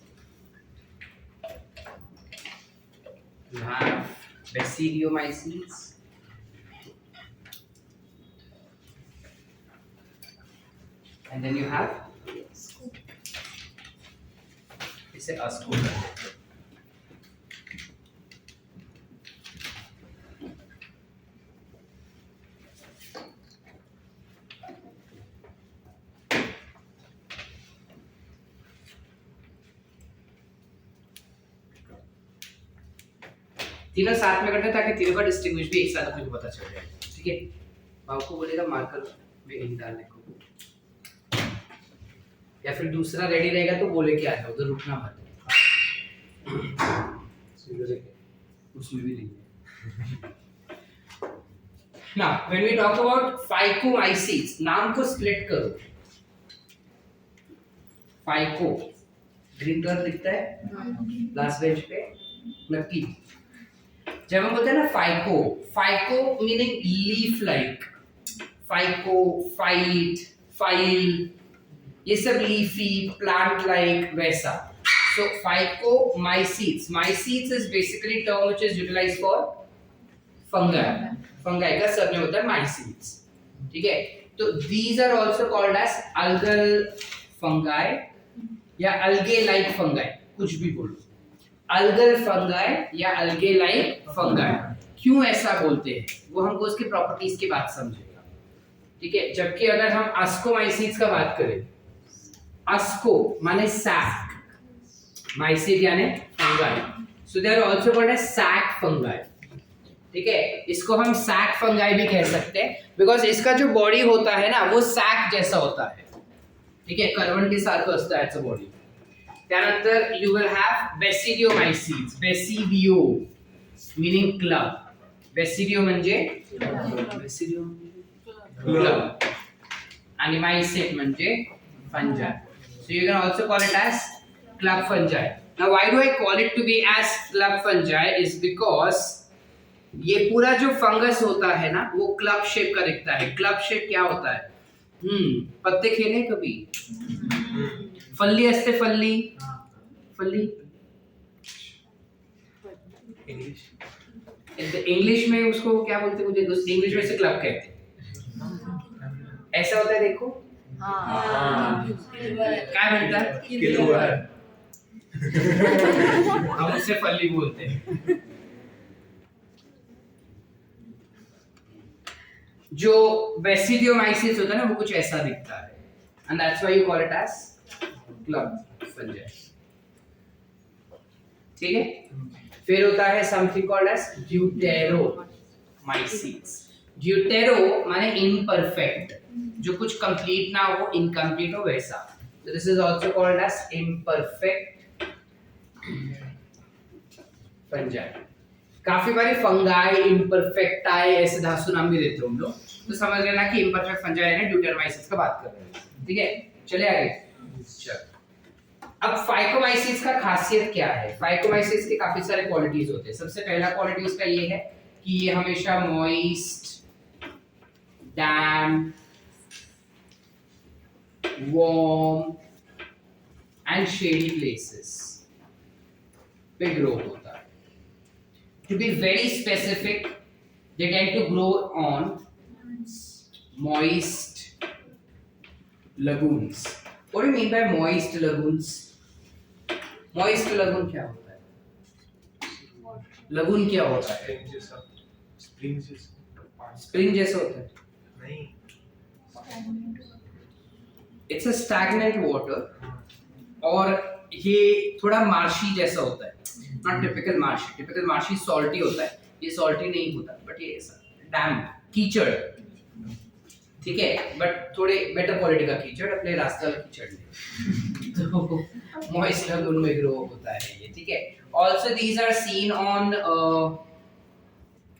you have Basidiomyces, and then you have इसे अस्को कर देते। तीनों साथ में करते हैं ताकि तीनों का डिस्टिंग्विश भी एक साथ अपने को पता चल जाए। ठीक है, बाबू को बोलेगा मार्कर में इंक डालने को, या फिर दूसरा रेडी रहेगा तो बोले क्या है, उधर रुकना मत। उसमें भी नहीं है। Now, when we talk about Phycomyces, नाम को स्प्लिट करो। फाइको ग्रीन कलर दिखता है लास्ट बेंच पे नक्की। जब हम बोलते हैं ना phyco, phyco meaning leaf like, phyco, fight, file, ये सब लीफी प्लांट लाइक वैसा. So phycomycetes. Mycetes is basically term which is utilized for fungi. Fungi का सरनेम होता है mycetes. ठीक है. तो these are also called as algal fungi या algae like fungi. कुछ भी बोलो. Algal fungi या algae like fungi. क्यों ऐसा बोलते हैं? वो हमको उसकी प्रॉपर्टीज की बात समझेगा. ठीक है. जबकि अगर हम ascomycetes का बात करें, asco माने sac, mycete यानी fungi. So they are also called as sac fungi. ठीक है. इसको हम sac fungi भी कह सकते हैं बिकॉज इसका जो बॉडी होता है ना वो sac जैसा होता है. ठीक है. करवंटी सारखं असतं याचं बॉडी. त्यानंतर you will have basidiomycetes. Basidio meaning club. Basidio म्हणजे club आणि mycete म्हणजे fungi. So you can also call it as club fungi. Now why do I call it to be as club fungi is because ये पूरा जो fungus होता है ना वो क्लब शेप का दिखता है. क्लब शेप क्या होता है? पत्ते खेले कभी? फल्ली असते फल्ली. फल्ली इंग्लिश में उसको क्या बोलते हैं? मुझे इंग्लिश में से क्लब कहते हैं. ऐसा होता है देखो. क्या बनता है? हम उससे फल्ली बोलते हैं. जो बेसिडियोमाइसिस होता है ना वो कुछ ऐसा दिखता है and that's why you call it as club fungi. ठीक है. फिर होता है something called as deuteromycetes. deutero माने imperfect, जो कुछ कंप्लीट ना हो, इनकम्प्लीट हो वैसा. So this is also called as imperfect fungi. काफी बारी फंगाई, इम्परफेक्टाई ऐसे धासु नाम भी देते हो हम लोग. तो समझ लेना कि इम्परफेक्ट फंगाई है ड्यूटेरोमाइसिस का बात कर रहे हैं. ठीक है. चले आगे. चल. अब फाइकोमाइसिस का खासियत क्या है? फाइकोमाइसिस के काफी सारे क्वालिटीज होते हैं. सबसे पहला क्वालिटी उसका ये है कि ये हमेशा moist, damp, warm and shady places पे grow होता है. To be very specific, they tend to grow on moist lagoons. What do you mean by moist lagoons? Moist lagoon क्या होता है? Lagoon क्या होता है? Spring जैसा होता है? नहीं. It's a stagnant water और ये थोड़ा मार्शी जैसा होता है. Not typical marshy. Typical marshy salty होता है. ये salty नहीं होता, but ये ऐसा damp, कीचड़. ठीक है. बट थोड़े बेटर क्वालिटी का कीचड़, अपने रास्ते वाला कीचड़ नहीं. तो moist lagoon में grow होता है ये. ठीक है. Also these are seen on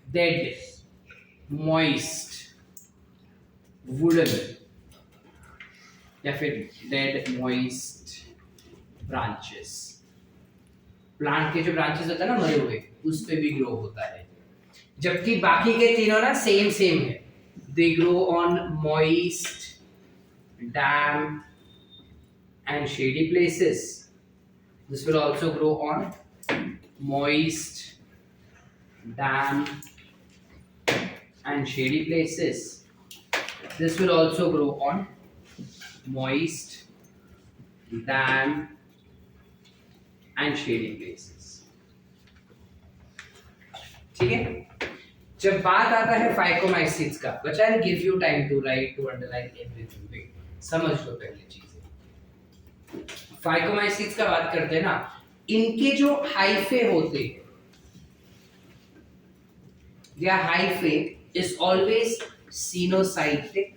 dead, moist, wooden या फिर डेड मॉइस्ट ब्रांचेस. प्लांट के जो ब्रांचेस होता है ना मरे हुए, उस पे भी ग्रो होता है. जबकि बाकी के तीनों ना सेम है. They grow on moist, damp and shady places. This will also grow on moist, damp and shady places. This will also grow on moist, damp and shady places. ठीक है. जब बात आता है फाइकोमाइसिट्स का, बच्चा I give you time to write, to underline everything. समझ लो पहले चीजें. फाइकोमाइसिट्स का बात करते हैं ना, इनके जो हाइफे होते हैं, their hyphae is always sinusoidal.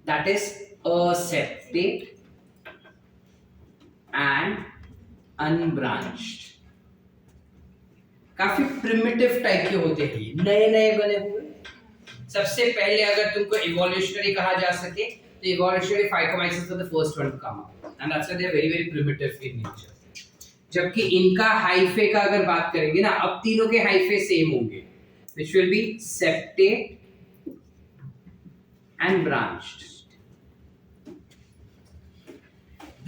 That is aseptate and unbranched. काफी प्रिमिटिव टाइप के होते हैं ये, नए बने हुए. सबसे पहले अगर तुमको इवोल्यूशनरी कहा जा सके तो evolutionary phycomycetes the first one to come up, and that's why they are very primitive in nature. जबकि इनका हाइफे का अगर बात करेंगे ना, अब तीनों के हाइफे सेम होंगे, which will be septate and branched.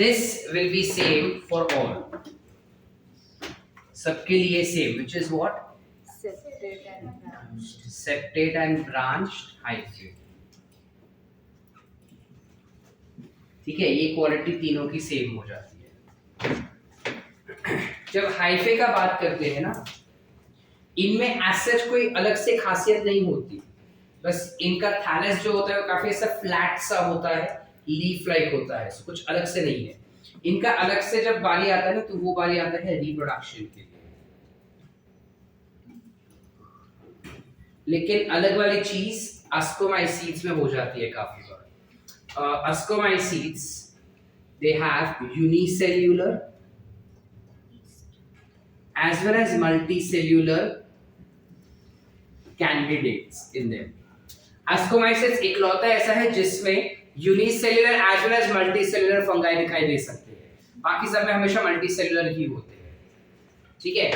This will be same for all. सबके लिए same, which is what? Septate and branched hyphae. ठीक है, ये क्वालिटी तीनों की सेम हो जाती है. जब हाइफे का बात करते हैं ना, इनमें एज सच कोई अलग से खासियत नहीं होती, बस इनका थैलस जो होता है वो काफी ऐसा फ्लैट सा होता है, लीफ लाइक होता है, so कुछ अलग से नहीं है. इनका अलग से जब बारी आता है ना, तो वो बारी आता है रिप्रोडक्शन के लिए. लेकिन अलग वाली चीज अस्कोमाइसीड्स में हो जाती है काफी बार. Ascomycetes, they have unicellular as well as multicellular candidates in them. Ascomycetes इकलौता ऐसा है जिसमें unicellular as well as multicellular fungi दिखाई दे सकते हैं. बाकी सब में हमेशा multicellular ही होते हैं. ठीक है.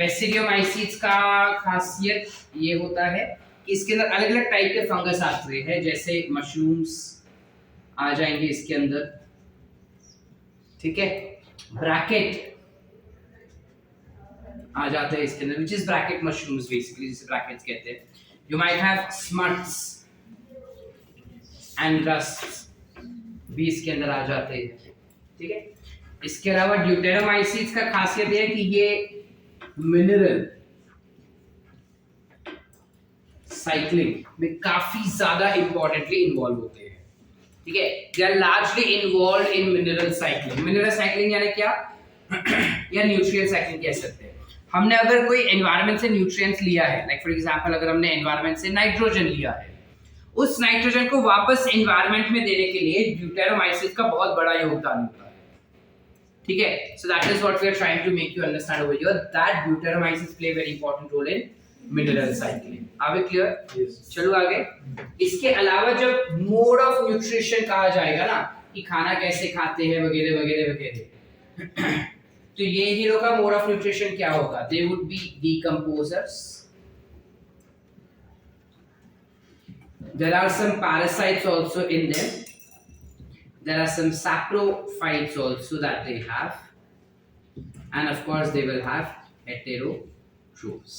Basidiomycetes का खासियत ये होता है कि इसके अंदर अलग अलग टाइप के फंगस आते हैं, जैसे मशरूम्स आ जाएंगे इसके अंदर. ठीक है. ब्रैकेट आ जाते हैं इसके अंदर, which is bracket mushrooms basically, जिसे ब्रैकेट्स कहते हैं. You might have smuts and rusts भी इसके अंदर आ जाते हैं. ठीक है. इसके अलावा ड्यूटेरोमाइसीड्स का खासियत है कि ये मिनरल साइक्लिंग में काफी ज्यादा इंपॉर्टेंटली इन्वॉल्व होते हैं. ठीक है. They are largely involve in mineral cycling. Mineral cycling यानी क्या? या न्यूट्रिएंट साइक्लिंग कह सकते हैं. हमने अगर कोई एनवायरनमेंट से न्यूट्रिएंट्स लिया है, लाइक फॉर एग्जांपल अगर हमने एनवायरनमेंट से नाइट्रोजन लिया है, उस नाइट्रोजन को वापस एनवायरनमेंट में देने के लिए ड्यूटेरोमाइसीड्स का बहुत बड़ा योगदान होता है. ठीक है. So that is what we are trying to make you understand over here, that deuteromycetes play very important role in mineral cycling. Are we clear? चलो आगे. इसके अलावा जब मोड ऑफ न्यूट्रिशन कहा जाएगा ना, कि खाना कैसे खाते हैं वगैरह वगैरह वगैरह, तो ये हीरो का मोड ऑफ न्यूट्रिशन क्या होगा? They would be decomposers. There are some parasites also in them. There are some saprophytes also that they have, and of course they will have heterotrophs.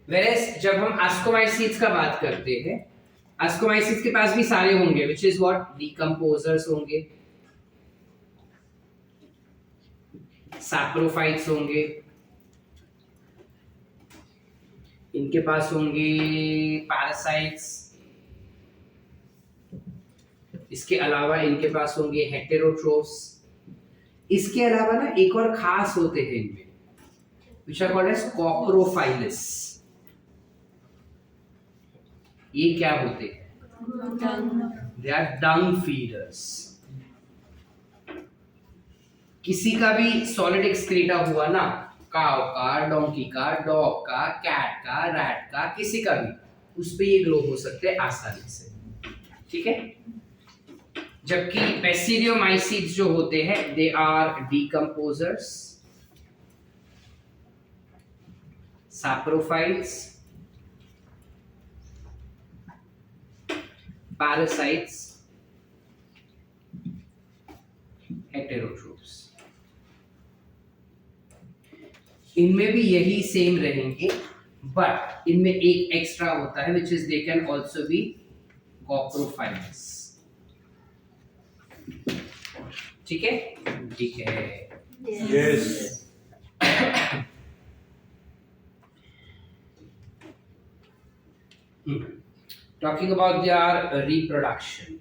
Whereas जब हम ascomycetes का बात करते हैं, ascomycetes के पास भी सारे होंगे, which is what? Decomposers होंगे, saprophytes होंगे, इनके पास होंगे parasites, इसके अलावा इनके पास होंगे heterotrophs. इसके अलावा ना एक और खास होते हैं इनमें, which are called as coprophilous. ये क्या होते हैं? They are dung feeders. किसी का भी सॉलिड एक्सक्रीटा हुआ ना, काव का, डोंकी का, डॉग का, कैट का, रैट का, किसी का भी, उस पे ये ग्रो हो सकते हैं आसानी से. ठीक है. जबकि बेसिडियोमाइसीड्स जो होते हैं, they are decomposers, saprophytes, parasites, heterotrophs. इनमें भी यही सेम रहेंगे, बट इनमें एक एक्स्ट्रा होता है, which is they can also be coprophilous. ठीक है. ठीक है. Yes. Talking about their reproduction.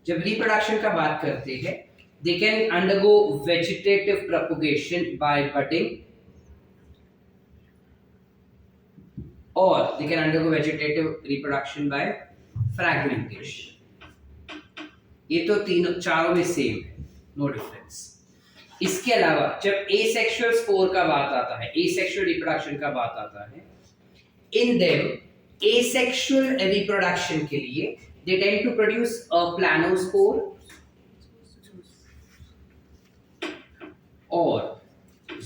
जब reproduction का बात करते हैं, they can undergo vegetative propagation by budding, or they can undergo vegetative reproduction by fragmentation. ये तो तीनों चारों में सेम है, नो डिफरेंस. इसके अलावा जब एसेक्सुअल स्पोर का बात आता है, एसेक्सुअल रिप्रोडक्शन का बात आता है, इन देम एसेक्सुअल रिप्रोडक्शन के लिए they tend to produce a planospore और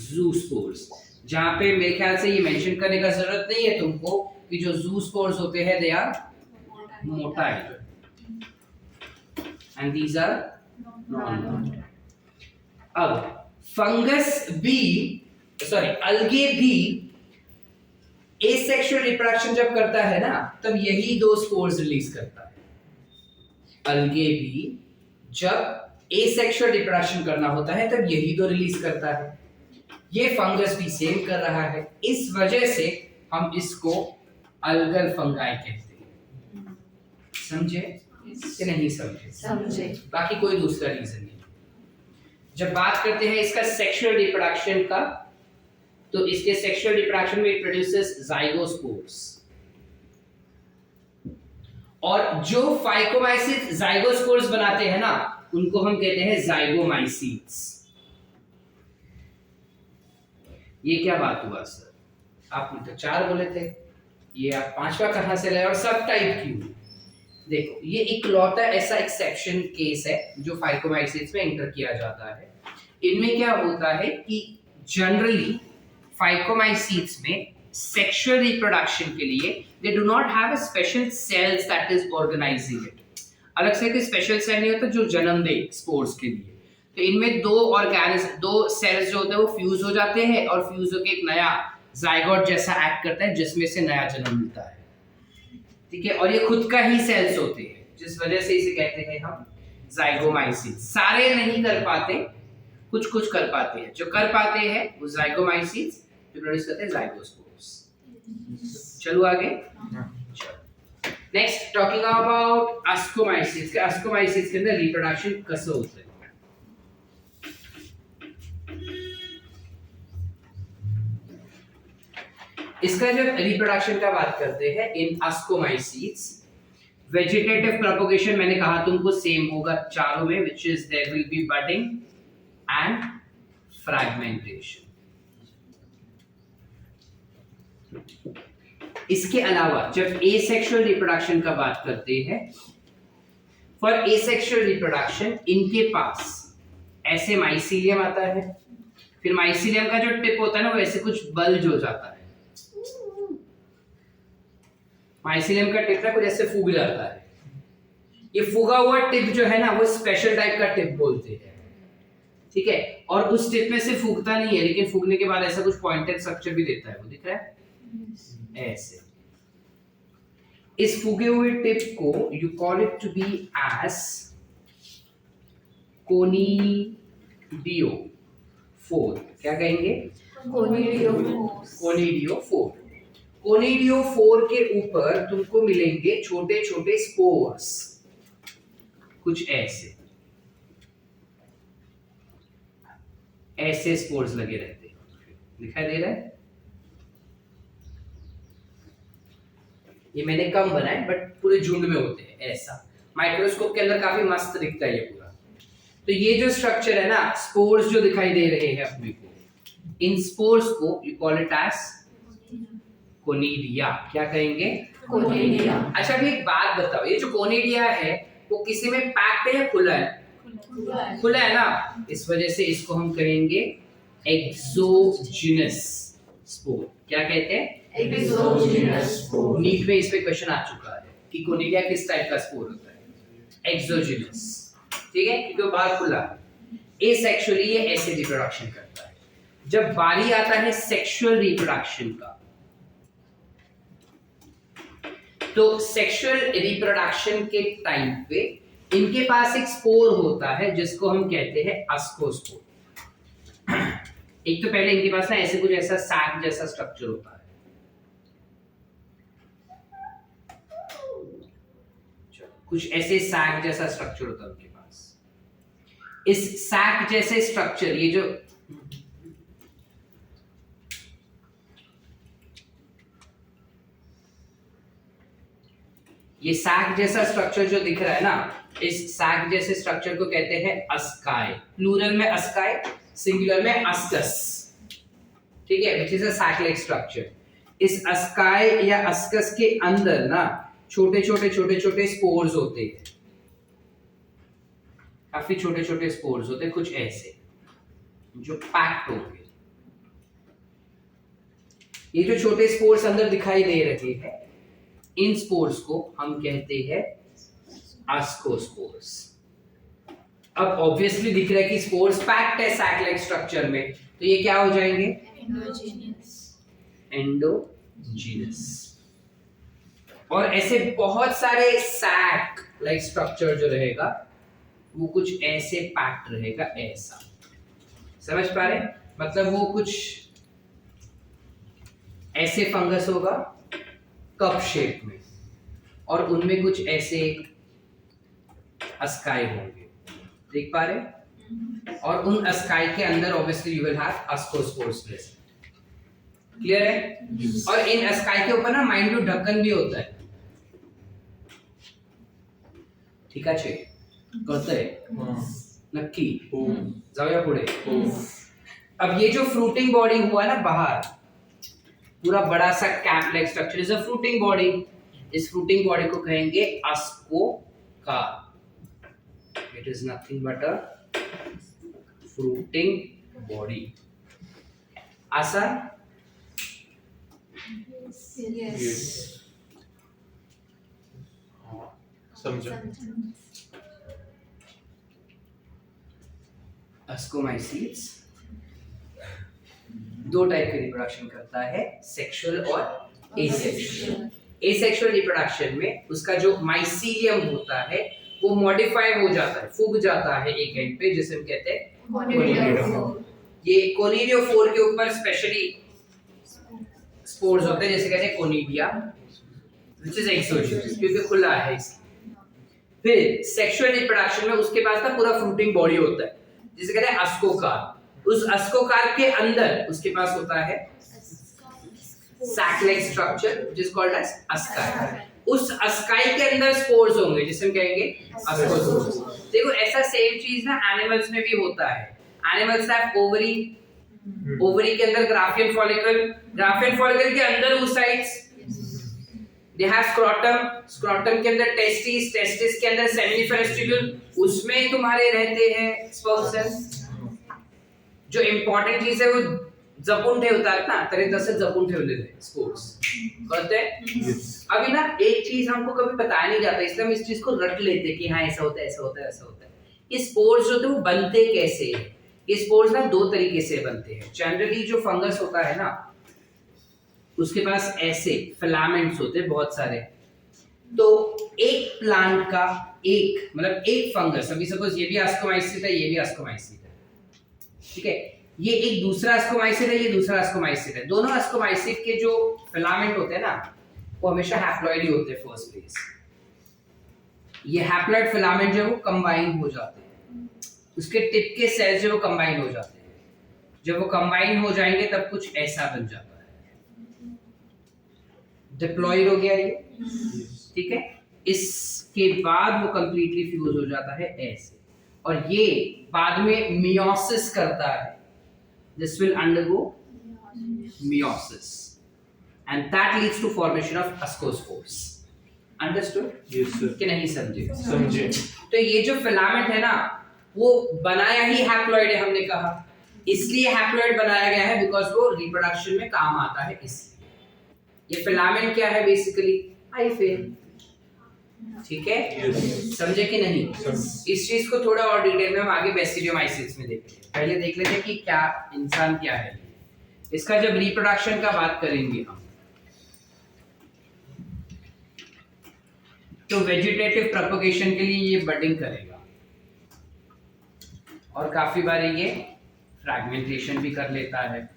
zoospores. जहां पे मेरे ख्याल से ये मेंशन करने का जरूरत नहीं है तुमको कि जो zoospores होते हैं they are मोटाई, and these are non-motor. अब फंगस भी, सॉरी अलगे भी एसेक्सुअल रिप्रोडक्शन जब करता है ना, तब यही दो स्पोर्स रिलीज करता है। अलगे भी जब एसेक्सुअल रिप्रोडक्शन करना होता है तब यही दो रिलीज करता है। ये फंगस भी सेम कर रहा है, इस वजह से हम इसको अलगल फंगाई कहते हैं। समझे कि नहीं समझे? समझे। बाकी कोई दूसरा रीजन नहीं। जब बात करते हैं इसका सेक्सुअल रिप्रोडक्शन का, तो इसके सेक्सुअल रिप्रोडक्शन में इट प्रोड्यूसेस जाइगोस्पोर्स, और जो फाइकोमाइसीट्स जाइगोस्पोर्स बनाते हैं ना, उनको हम कहते हैं जाइगोमाइसीट्स। ये क्या बात हुआ सर, आपने तो 4 बोले थे, ये आप 5वां कहां से लाए और सब टाइप क्यों? देखो, ये इकलौता ऐसा एक्सेप्शन केस है जो फाइकोमाइसीट्स में एंटर किया जाता है। इनमें क्या होता है कि जनरली फाइकोमाइसीट्स में सेक्सुअल रिप्रोडक्शन के लिए they do not have a special cells that is organizing it. अलग से कोई स्पेशल सेल नहीं होता जो जन्म दे स्पोर्स के लिए। तो इनमें दो सेल्स जो होते हैं वो फ्यूज हो जाते हैं, और फ्यूज होकर एक नया जाइगोट जैसा एक्ट करता है जिसमें से नया जन्म मिलता है। ठीक है, और ये खुद का ही सेल्स होते हैं, जिस वजह से इसे कहते हैं हम जाइगोमाइसीट्स। सारे नहीं कर पाते, कुछ कुछ कर पाते हैं। जो कर पाते हैं वो जाइगोमाइसीट्स, जो प्रोड्यूस करते हैं जाइगोस्पोर्स। चलो आगे। Next talking about ascomycetes. Ascomycetes के अंदर रिप्रोडक्शन कसं होतं है? इसका जब रिप्रोडक्शन का बात करते हैं इन अस्कोमाइसीट्स, वेजिटेटिव प्रोपगेशन मैंने कहा तुमको सेम होगा चारों में, which is there will be budding and fragmentation. इसके अलावा जब एसेक्सुअल रिप्रोडक्शन का बात करते हैं, फॉर एसेक्सुअल रिप्रोडक्शन इनके पास ऐसे माइसीलियम आता है, फिर माइसीलियम का जो टिप होता है ना वो ऐसे कुछ बल्ज हो जाता है। माइसीलियम का टिप ना कुछ ऐसे फूग जाता है। ये फूगा हुआ टिप जो है ना वो स्पेशल टाइप का टिप बोलते हैं। ठीक है, और उस टिप में से फूकता नहीं है, लेकिन फूकने के बाद ऐसा कुछ पॉइंटेड स्ट्रक्चर भी देता है। वो दिख रहा है ऐसे। इस फूगे हुए टिप को you call it to be as conidiophore. क्या कहेंगे? कोनिडियोफोर। कोनिडियोफोर के ऊपर तुमको मिलेंगे छोटे छोटे स्पोर्स, कुछ ऐसे ऐसे स्पोर्स लगे रहते हैं। दिखाई दे रहा है? ये मैंने कम बनाए बट पूरे झुंड में होते हैं ऐसा। माइक्रोस्कोप के अंदर काफी मस्त दिखता है ये पूरा। तो ये जो स्ट्रक्चर है ना, स्पोर्स जो दिखाई दे रहे हैं अपने को, इन स्पोर्स को you call it as conidia. क्या कहेंगे? कोनिडिया। अच्छा, अभी एक बात बताओ, ये जो कोनिडिया है वो किसी में पैक्ड है या खुला है? खुला है ना, इस वजह से इसको हम कहेंगे एक्सोजिनस स्पोर। क्या कहते हैं? Exogenous spore. नीट में इस पे क्वेश्चन आ चुका है कि कोनिडिया किस टाइप का स्पोर होता है? एक्सोजिनस। ठीक है, क्योंकि वो बाहर खुला है। एसेक्सुअली ये ऐसे रिप्रोडक्शन करता है। जब बारी आता है सेक्सुअल रिप्रोडक्शन का, तो सेक्सुअल रिप्रोडक्शन के टाइम पे इनके पास एक स्पोर होता है जिसको हम कहते हैं अस्कोस्पोर। एक तो पहले इनके पास ना ऐसे कुछ ऐसा सैक जैसा स्ट्रक्चर होता है। कुछ ऐसे सैक जैसा स्ट्रक्चर होता है उनके पास। इस सैक जैसे स्ट्रक्चर, ये जो ये सैक जैसा स्ट्रक्चर जो दिख रहा है ना, इस सैक जैसे स्ट्रक्चर को कहते हैं अस्काई। प्लूरल में अस्काई, सिंगुलर में अस्कस। ठीक है, which is a sac like structure. इस अस्काई या अस्कस के अंदर ना छोटे छोटे स्पोर्स होते हैं। काफी छोटे छोटे स्पोर्स होते हैं, कुछ ऐसे जो पैक्ड होंगे। ये जो छोटे स्पोर्स अंदर दिखाई दे रहे हैं, इन स्पोर्स को हम कहते हैं आस्कोस्पोर्स। अब ऑब्वियसली दिख रहा है कि स्पोर्स पैक्ड है सैक लाइक स्ट्रक्चर में, तो ये क्या हो जाएंगे? एंडोजीनस। और ऐसे बहुत सारे सैक लाइक स्ट्रक्चर जो रहेगा वो कुछ ऐसे पैक्ड रहेगा, ऐसा। समझ पा रहे? मतलब वो कुछ ऐसे फंगस होगा कप शेप में, और उनमें कुछ ऐसे अस्काई होंगे, देख पा रहे? और उन अस्काई के अंदर obviously you will have आस्कोस्पोर्स present. Clear है? और इन अस्काई के ऊपर ना माइन्यूट ढक्कन भी होता है, ठीक है? कळतंय नक्की? जाऊया पुढे। अब ये जो फ्रूटिंग बॉडी हुआ ना बाहर, पूरा बड़ा सा cap like structure is a fruiting body. इस फ्रूटिंग बॉडी को कहेंगे ascocarp. It is nothing but a fruiting body. आसान? समझा। अस्कोमाइसीट्स दो टाइप के रिप्रोडक्शन करता है, सेक्सुअल और एसेक्सुअल। एसेक्सुअल रिप्रोडक्शन में उसका जो माइसीलियम होता है वो मॉडिफाई हो जाता है, फूग जाता है एक एंड पे, जिसे हम कहते हैं कोनिडियोफोर। ये कोनिडियोफोर के ऊपर स्पेशली स्पोर्स होते हैं, जैसे कहते हैं कोनिडिया, व्हिच इज एक्सोजीनस क्योंकि खुला है इसलिए। फिर सेक्सुअल रिप्रोडक्शन में उसके पास ना पूरा फ्रूटिंग बॉडी होता है, जिसे कहते हैं अस्कोकार्प। उस अस्कोकार्प के अंदर उसके पास होता है sac-like structure which is called as asci। उस अस्काई के अंदर स्पोर्स होंगे, जिसे हम कहेंगे अस्कोस्पोर्स। देखो ऐसा सेम चीज ना एनिमल्स में भी होता है। एनिमल्स हैव ओवरी, ओवरी के अंदर ग्राफियन फॉलिकल, ग्राफियन फॉलिकल के अंदर oocytes, they have scrotum, scrotum के अंदर टेस्टिस, टेस्टिस के अंदर सेमिनिफरस ट्यूब्यूल, उसमें तुम्हारे रहते हैं स्पर्म सेल्स। जो इंपॉर्टेंट चीज है वो जपून ठेवतात ना, तरी तसे जपून ठेवलेले स्पोर्स, कळतंय? अभी ना एक चीज हमको कभी बताया नहीं जाता, इसलिए हम इस चीज को रट लेते हैं कि हाँ ऐसा होता है, ऐसा होता है, ऐसा होता है। ये स्पोर्स जो होते हैं वो बनते कैसे हैं? ये स्पोर्स ना दो तरीके से बनते हैं। जनरली जो फंगस होता है ना, उसके पास ऐसे फिलामेंट्स होते हैं बहुत सारे। तो एक प्लांट का एक मतलब एक फंगस, अभी सपोज ये भी आस्कोमाइसिट है, ये भी आस्कोमाइसिट है, ठीक है? ये एक दूसरा आस्कोमाइसिट है, ये दूसरा आस्कोमाइसिट है। दोनों आस्कोमाइसिट के जो फिलामेंट होते हैं ना, वो हमेशा हैप्लॉइड ही होते हैं फर्स्ट प्लेस। ये हैप्लॉइड फिलामेंट जो वो कंबाइन हो जाते हैं, उसके टिप के सेल्स जो वो कंबाइन हो जाते हैं। जब वो कंबाइन हो जाएंगे तब कुछ ऐसा बन जाता है, डिप्लॉइड हो गया ये, ठीक है? इसके बाद वो कंप्लीटली फ्यूज हो जाता है ऐसे, और ये बाद में मियोसिस करता है। This will undergo meiosis, and that leads to formation of ascospores. Understood? Yes sir। कि नहीं समझे? समझे। तो ये जो फिलामेंट है ना, वो बनाया ही हैप्लॉइड है, हमने कहा। इसलिए हैप्लॉइड बनाया गया है बिकॉज वो रिप्रोडक्शन में काम आता है। इसलिए ये फिलामेंट क्या है? बेसिकली हाइफे, ठीक है? समझे कि नहीं? इस चीज को थोड़ा और डिटेल में हम आगे बेसिडियोमाइसिस में देखेंगे। पहले देख लेते हैं कि क्या इंसान क्या है। इसका जब रिप्रोडक्शन का बात करेंगे हम, तो वेजिटेटिव प्रोपगेशन के लिए ये बडिंग करेगा, और काफी बार ये फ्रैगमेंटेशन भी कर लेता है।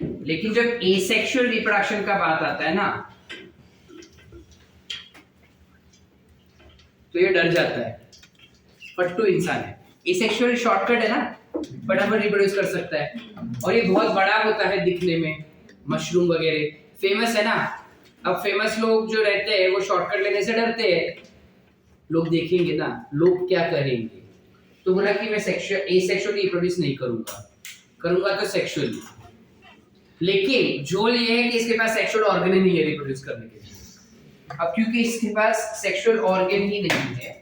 लेकिन जब एसेक्सुअल रिप्रोडक्शन का बात आता है ना, तो ये डर जाता है। पट्टू इंसान है, एसेक्सुअल शॉर्टकट है ना, फटाफट रिप्रोड्यूस कर सकता है, और ये बहुत बड़ा होता है दिखने में, मशरूम वगैरह फेमस है ना। अब फेमस लोग जो रहते हैं वो शॉर्टकट लेने से डरते हैं, लोग देखेंगे ना, लोग क्या करेंगे, तो बोला कि मैं सेक्सुअल एसेक्सुअल रिप्रोड्यूस नहीं करूंगा, करूंगा तो सेक्सुअली। लेकिन झोल ये है कि इसके पास सेक्सुअल ऑर्गन ही नहीं है रिप्रोड्यूस करने के लिए। अब क्योंकि इसके पास सेक्सुअल ऑर्गन ही नहीं है,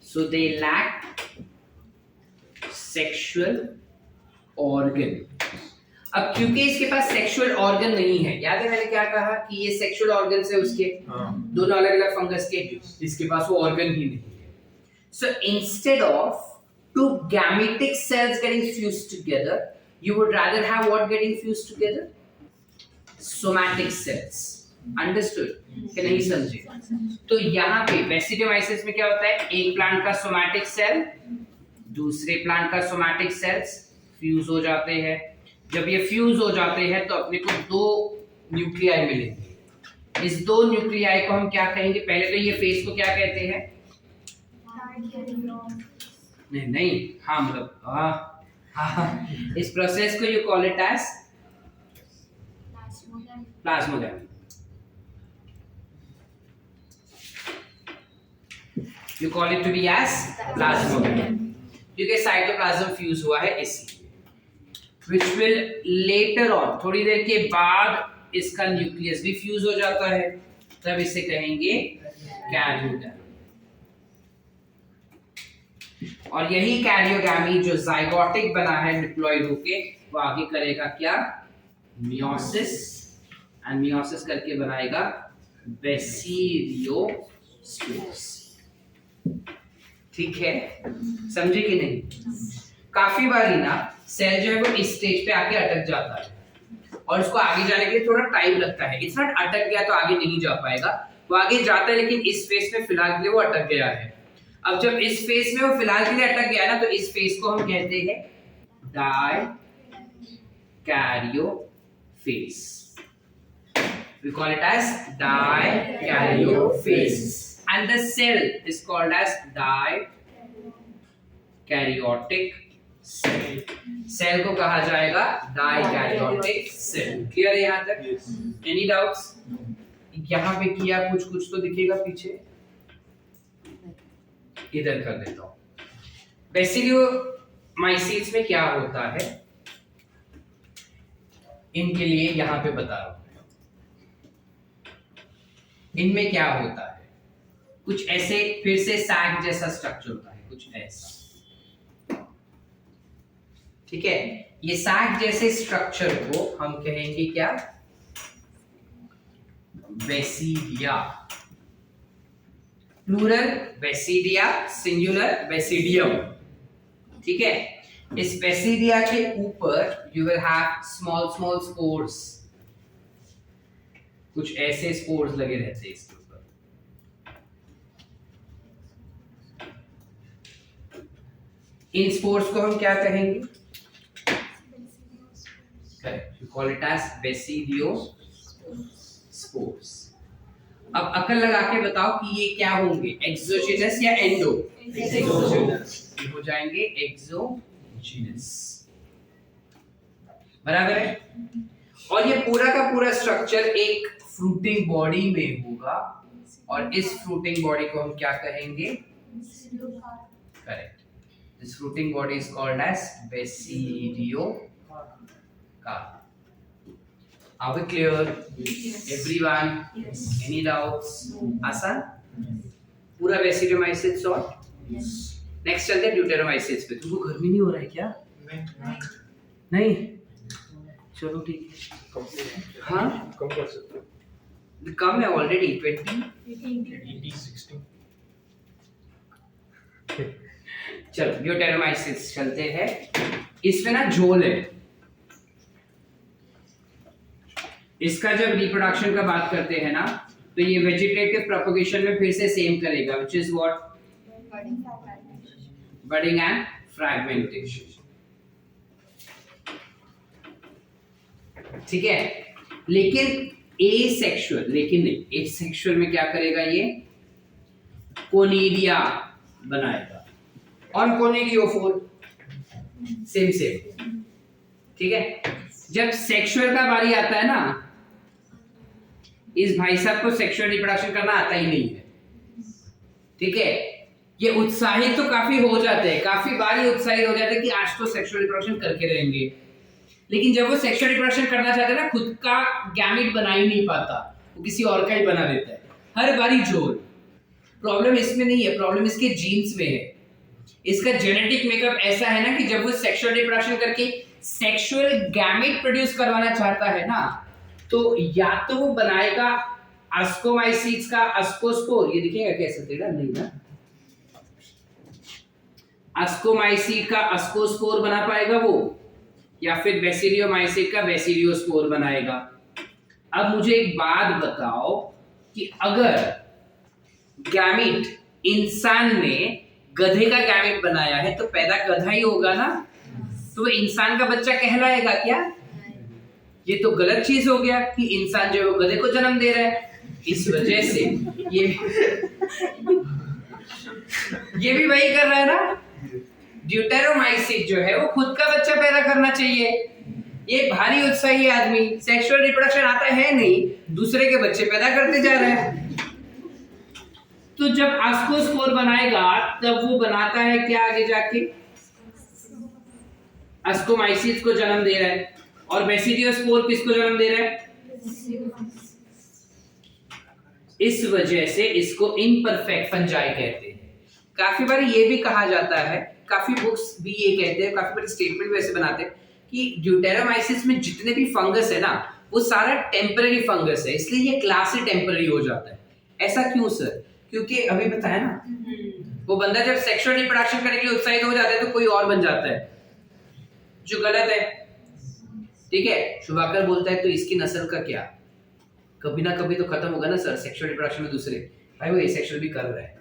so they lack sexual organ। अब क्योंकि इसके पास सेक्सुअल ऑर्गन नहीं है, याद है मैंने क्या कहा कि ये सेक्सुअल ऑर्गन है उसके, दोनों अलग अलग फंगस के, इसके पास वो ऑर्गन ही नहीं है. So instead of two gametic cells getting fused together, you would rather have what getting fused together? Somatic cells. Understood? कि नहीं समझे? तो यहाँ पे बेसिडियोमाइसिस में क्या होता है, एक प्लांट का सोमैटिक सेल दूसरे प्लांट का सोमैटिक सेल्स फ्यूज हो जाते हैं. जब ये फ्यूज हो जाते हैं तो अपने को दो न्यूक्लियाई मिलेंगे. इस दो न्यूक्लियाई को हम क्या कहेंगे, पहले तो ये फेस को क्या कहते हैं, नहीं हाँ मतलब हाँ इस प्रोसेस को you call it as plasmogamy. You call it to be as plasmogamy. क्योंकि साइटोप्लाज्म फ्यूज हुआ है इसलिए. Which will later on, थोड़ी देर के बाद इसका न्यूक्लियस भी फ्यूज हो जाता है, तब इसे कहेंगे कैरियोगैमी. और यही कैरियोगैमी जो जाइगोटिक बना है डिप्लॉइड होके, वो आगे करेगा क्या, मियोसिस, एंड मियोसिस करके बनाएगा बेसिडियोस्पोर्स. ठीक है, समझे कि नहीं? काफी बार ना सेल जो है वो इस स्टेज पे आके अटक जाता है और उसको आगे जाने के लिए थोड़ा टाइम लगता है. इट्स नॉट अटक गया तो आगे नहीं जा पाएगा, वो आगे जाता है लेकिन इस फेज में फिलहाल के लिए वो अटक गया है. अब जब इस फेज में वो फिलहाल के लिए अटक गया ना, तो इस फेज को हम कहते हैं dikaryophase. We call it as dikaryophase, and the cell is called as dikaryotic cell. Cell को कहा जाएगा dikaryotic cell. Clear है यहाँ तक? Any doubts? यहाँ पे किया कुछ तो दिखेगा पीछे, इधर कर देता हूँ. बेसिडियोमाइसिस में क्या होता है, इनके लिए यहाँ पे बता रहा हूँ. इनमें क्या होता है, कुछ ऐसे फिर से सैक जैसा स्ट्रक्चर होता है, कुछ ऐसा. ठीक है, ये सैक जैसे स्ट्रक्चर को हम कहेंगे क्या, basidia. Plural basidia, singular basidium. ठीक है, इस बेसिडिया के ऊपर you will have small spores. कुछ ऐसे स्पोर्स लगे रहते हैं इसके ऊपर. इन स्पोर्स को हम क्या कहेंगे, correct, you call it as basidiospores. अब अकल लगा के बताओ कि ये क्या होंगे, एक्सोजीनस या एंडो? एक्सोजीनस. ये हो जाएंगे एक्सोजीनस. बराबर है. और ये पूरा का पूरा स्ट्रक्चर एक फ्रूटिंग बॉडी में होगा, और इस फ्रूटिंग बॉडी को हम क्या कहेंगे, correct, this fruiting body is called as basidiocarp. Are we clear? Everyone? Any doubts? आसान? पूरा बेसिडियोमाइसिस सॉल्व. नेक्स्ट चलते हैं ड्यूटेरोमाइसिस पे. तुमको गर्मी नहीं हो रहा है क्या? नहीं, चलो ठीक है. हाँ कम कर सकते हो. कम है ऑलरेडी 20. 16. चलो ड्यूटेरोमाइसिस चलते हैं. इसमें ना झोल है. इसका जब रिप्रोडक्शन का बात करते हैं ना, तो ये वेजिटेटिव प्रोपगेशन में फिर से सेम करेगा, which is what, budding and fragmentation. ठीक है, लेकिन एसेक्सुअल, लेकिन नहीं, एसेक्सुअल में क्या करेगा, ये कोनिडिया बनाएगा. और कोनिडियोफोर सेम. ठीक है, जब सेक्सुअल का बारी आता है ना, इस भाई साहब को सेक्सुअल रिप्रोडक्शन करना आता ही नहीं है. ठीक है, ये उत्साहित तो काफी हो जाते हैं, काफी बार ये उत्साहित हो जाते हैं कि आज तो सेक्सुअल रिप्रोडक्शन करके रहेंगे, लेकिन जब वो सेक्सुअल रिप्रोडक्शन करना चाहते हैं ना, खुद का गैमेट बना ही नहीं पाता, वो किसी और का ही बना देता है. हर बारी झोल. प्रॉब्लम इसमें नहीं है, प्रॉब्लम इसके जीन्स में है. इसका जेनेटिक मेकअप ऐसा है ना कि जब वो सेक्सुअल रिप्रोडक्शन करके सेक्सुअल गैमेट प्रोड्यूस करवाना चाहता है ना, तो या तो वो बनाएगा अस्कोमाइसीट्स का अस्कोस्पोर, ये दिखेगा कैसे तेरा, नहीं ना, अस्कोमाइसीट का अस्कोस्पोर बना पाएगा वो, या फिर बेसिलियोमाइसीट का बेसिलियोस्पोर बनाएगा। अब मुझे एक बात बताओ कि अगर गैमेट इंसान ने गधे का गैमेट बनाया है तो पैदा गधा ही होगा ना, तो वो इंसान का बच्चा कहलाएगा क्या? ये तो गलत चीज हो गया कि इंसान जो है वो गधे को जन्म दे रहा है। इस वजह से ये भी वही कर रहा है ना, ड्यूटेरोमाइसिट जो है वो खुद का बच्चा पैदा करना चाहिए। ये भारी उत्साही आदमी, सेक्सुअल रिप्रोडक्शन आता है नहीं, दूसरे के बच्चे पैदा करते जा रहे हैं। तो जब अस्कोस्पोर बनाएगा तब वो बनाता है क्या आगे जाके, अस्कोमाइसिट्स को जन्म दे रहा है, और बेसिलियोस्पोर किसको जन्म दे रहा है? इस वजह से इसको इम्परफेक्ट फंजाई कहते हैं। काफी बार ये भी कहा जाता है, काफी बुक्स भी ये कहते हैं, काफी बार स्टेटमेंट भी ऐसे बनाते हैं कि ड्यूटेरोमाइसिस में जितने भी फंगस है ना, वो सारा टेम्पररी फंगस है, इसलिए ये क्लास से टेम्पररी हो जाता है। ऐसा क्यों सर? क्योंकि अभी बताया ना, वो बंदा जब सेक्सुअल रिप्रोडक्शन करने के लिए उत्साहित हो जाता है तो कोई और बन जाता है, जो गलत है। ठीक है, शुभाकर बोलता है तो इसकी नस्ल का क्या, कभी ना कभी तो खत्म होगा ना सर सेक्सुअल रिप्रोडक्शन में दूसरे। भाई वो एसेक्सुअल भी कर रहा है,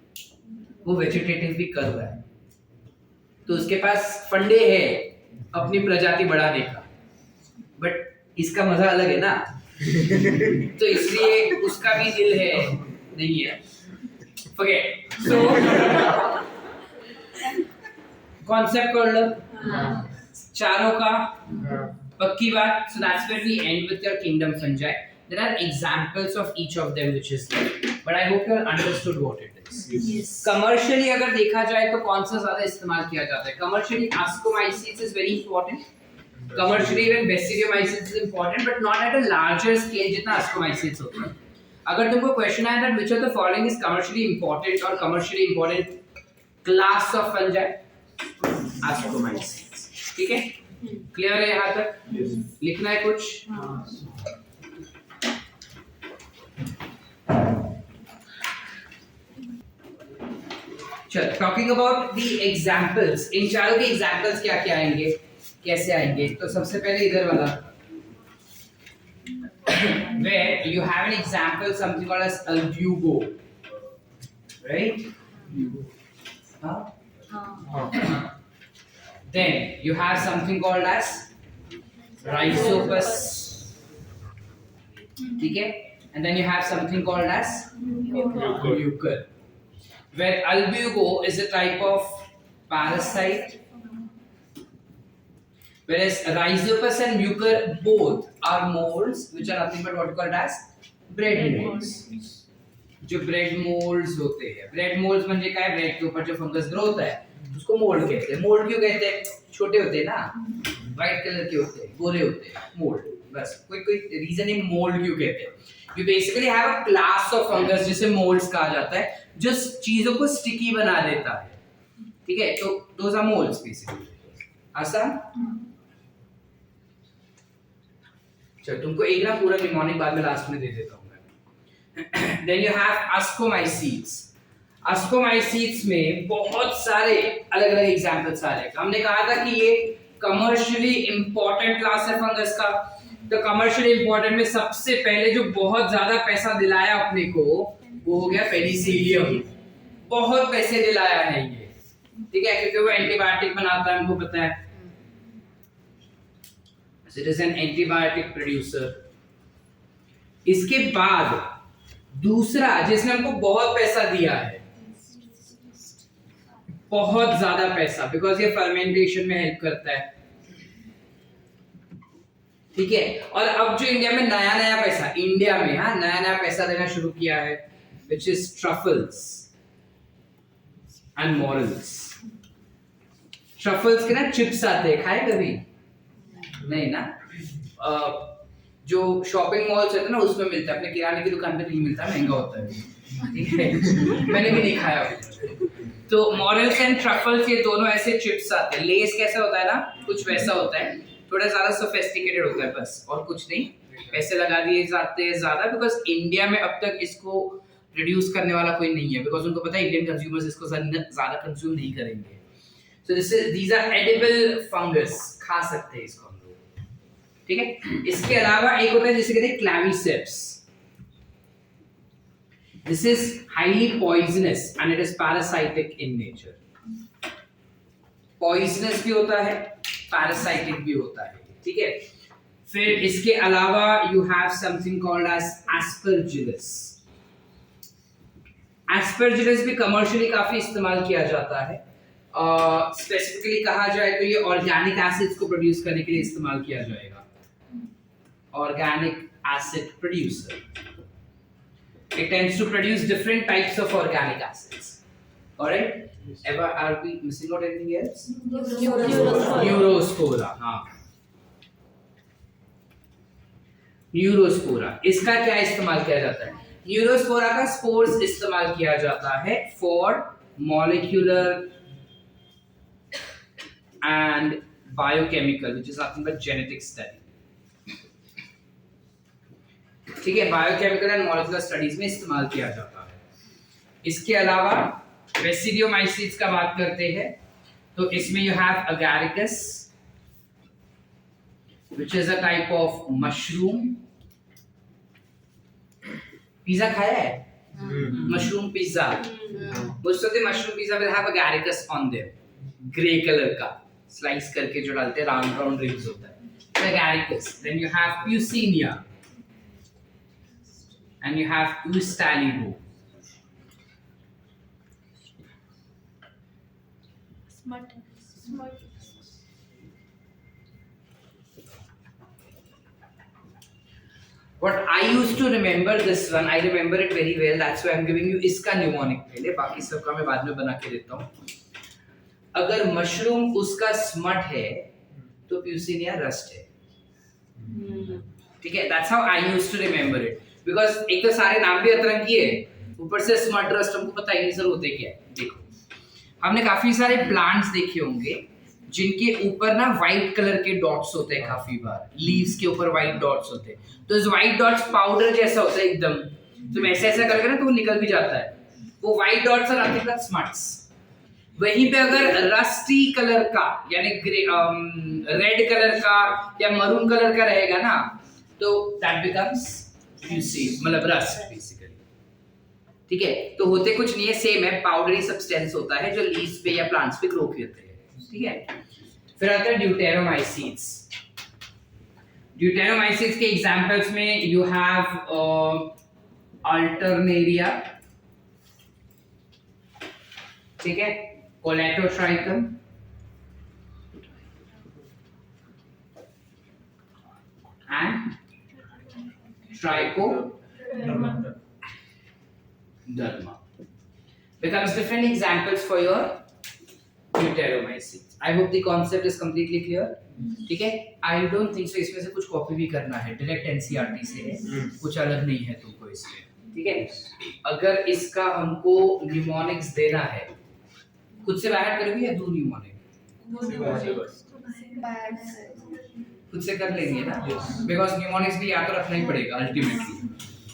वो वेजिटेटिव भी कर रहा है, तो उसके पास फंडे है अपनी प्रजाति बढ़ाने का, बट इसका मजा अलग है ना तो इसलिए उसका भी दिल है, नहीं है, forget। So कॉन्सेप्ट कर लो चारों का, पक्की बात। So that's where we end with your kingdom fungi. There are examples of each of them which is there, but I hope you have understood what it is. Yes. Commercially अगर देखा जाए तो कौन सा ज्यादा इस्तेमाल किया जाता है? Commercially Ascomycetes is very important. Commercially even Basidiomycetes is important, but not at a larger scale जितना Ascomycetes होता है। अगर तुमको क्वेश्चन आया that which of the following is commercially important or commercially important class of fungi, Ascomycetes। ठीक है, clear है यहाँ तक? लिखना है कुछ? चल, टॉकिंग अबाउट द एग्जांपल्स, इन चारों के एग्जांपल्स क्या क्या आएंगे, कैसे आएंगे? तो सबसे पहले इधर वाला, where you have an example something called as albugo, right? Then you have something called as rhizopus, ठीक है, and then you have something called as euchre, where albugo is a type of parasite, whereas rhizopus and euchre both are molds which are nothing but what you call as bread molds। जो bread moulds होते हैं, bread moulds म्हणजे काय, bread के ऊपर जो fungus grow होता है उसको मोल्ड कहते हैं। मोल्ड क्यों कहते हैं? छोटे होते हैं ना, व्हाइट कलर के होते हैं, गोरे होते हैं, मोल्ड, बस कोई रीजन है मोल्ड क्यों कहते हैं। You basically have a class of fungus जिसे मोल्ड्स कहा जाता है, जो चीजों को स्टिकी बना देता है, ठीक है, तो दोस आर मोल्ड्स बेसिकली। आसान? चलो तुमको एक ना पूरा निमोनिक बाद में लास्ट में दे देता हूँ मैं। Then you have Ascomycetes। Ascomycetes में बहुत सारे अलग अलग एग्जाम्पल्स आ रहे हैं। हमने कहा था कि ये कमर्शियली इंपॉर्टेंट क्लास है फंगस का। तो कमर्शियली इंपॉर्टेंट में सबसे पहले जो बहुत ज्यादा पैसा दिलाया अपने को वो हो गया पेनिसिलियम। बहुत पैसे दिलाया है ये, ठीक है, क्योंकि वो एंटीबायोटिक बनाता है, हमको पता है। It is an antibiotic producer। इसके बाद दूसरा जिसने हमको बहुत पैसा दिया है, बहुत ज्यादा पैसा, बिकॉज ये फर्मेंटेशन में हेल्प करता है, ठीक है। और अब जो इंडिया में नया पैसा, इंडिया में हाँ नया पैसा देना शुरू किया है, which is truffles and morels। Truffles के ना चिप्स आते हैं, खाए कभी? नहीं ना, जो शॉपिंग मॉल्स होते हैं ना उसमें मिलता है, अपने किराने की दुकान पे नहीं मिलता, महंगा होता है, ठीक है मैंने भी नहीं खाया। तो मॉरल्स एंड ट्रफल्स ये दोनों ऐसे चिप्स आते हैं। लेस कैसा होता है ना, कुछ वैसा होता है, थोड़ा ज़्यादा सोफिस्टिकेटेड होता है बस, और कुछ नहीं। पैसे लगा दिए जाते हैं ज़्यादा, बिकॉज इंडिया में अब तक इसको रिड्यूस करने वाला कोई नहीं है, बिकॉज उनको पता है इंडियन कंज्यूमर्स इसको ज़्यादा कंज्यूम नहीं करेंगे। So these are edible fungus, खा सकते हैं इसको हम लोग, ठीक है। इसके अलावा एक होता है जिसे कहते हैं क्लैविसेप्स। This is highly poisonous and it is parasitic in nature. Poisonous भी होता है, पैरासाइटिक भी होता है, ठीक है। फिर इसके अलावा you have something called as aspergillus. Aspergillus भी कमर्शियली काफी इस्तेमाल किया जाता है। स्पेसिफिकली कहा जाए तो ये ऑर्गेनिक एसिड्स को प्रोड्यूस करने के लिए इस्तेमाल किया जाएगा। Organic acid producer, it tends to produce different types of organic acids. Alright? Ever are we missing out anything else? Neurospora, हाँ। न्यूरोस्पोरा, इसका क्या इस्तेमाल किया जाता है? न्यूरोस्पोरा का स्पोर्स इस्तेमाल किया जाता है for molecular and biochemical, which is nothing but genetic study, ठीक है। बायोकेमिकल एंड मॉलिक्यूलर स्टडीज में इस्तेमाल किया जाता है। इसके अलावा बेसिडियोमाइसिट्स का बात करते हैं तो इसमें you have Agaricus, which is a type of mushroom. Pizza खाया है? Mushroom pizza. most of the mushroom pizza will have agaricus on them, grey colour का स्लाइस करके जो डालते हैं, राउंड राउंड रिंग्स होता है, agaricus. Then you have Puccinia and you have Eustalibo. Smart. What I used to remember this one, I remember it very well. That's why I'm giving you इसका mnemonic पहले, बाकी सबका मैं बाद में बना के देता हूँ। अगर मशरूम उसका स्मट है तो प्यूसिनिया रस्ट है, ठीक है। That's how I used to remember it. Because एक तो सारे नाम भी अतरंगी है, ऊपर से स्मट रस्ट हमको पता ही नहीं सर होते क्या है। देखो, हमने काफी सारे प्लांट्स देखे होंगे जिनके ऊपर ना व्हाइट कलर के डॉट्स होते हैं, काफी बार लीव्स के ऊपर व्हाइट डॉट्स होते हैं। तो इस व्हाइट डॉट्स पाउडर जैसा होता है एकदम, तुम ऐसे ऐसा करके ना तो वो निकल भी जाता है, वो white dots are nothing but smuts. वहीं पे अगर रस्टी कलर का यानी रेड कलर का या मरून कलर का रहेगा ना, तो दैट बिकम्स प्यूसिन, मतलब रस्ट बेसिकली, ठीक है। तो होते कुछ नहीं है, सेम है, पाउडरी सब्सटेंस होता है जो लीव्स पे या प्लांट्स पे ग्रो करते हैं, ठीक है। फिर आता है ड्यूटेरोमाइसीट्स। ड्यूटेरोमाइसीट्स के एग्जांपल्स में यू हैव अल्टरनेरिया, ठीक है, Colletotrichum, and trichoderma becomes different examples for your Deuteromycetes. I hope the concept is completely clear. ठीक है, I don't think so इसमें से कुछ कॉपी भी करना है, डायरेक्ट एनसीईआरटी से है, कुछ अलग नहीं है तुमको इसमें, ठीक है। अगर इसका हमको न्यूमोनिक्स देना है, खुद से बाहर करोगे या दो न्यूमोनिक? खुद से कर लेंगे ना, बिकॉज न्यूमोनिक्स भी याद तो रखना ही पड़ेगा अल्टीमेटली,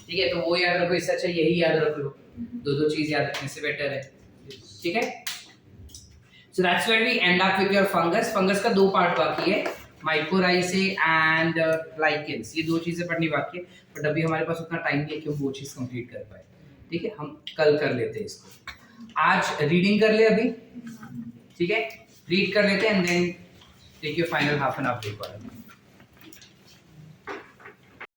ठीक है। तो वो याद रखो, इससे अच्छा यही याद रख लो, दो चीज याद रखने से बेटर है, ठीक है। So that's where we end up with your fungus. Fungus का दो पार्ट बाकी है, माइकोराइज़े एंड लाइकेंस, ये दो चीजें पढ़नी बाकी है, बट अभी हमारे पास उतना टाइम नहीं है कि हम वो चीज कंप्लीट कर पाए, ठीक है। हम कल कर लेते हैं इसको, आज रीडिंग कर ले अभी, ठीक है, रीड कर लेते हैं and then take your final half an hour break.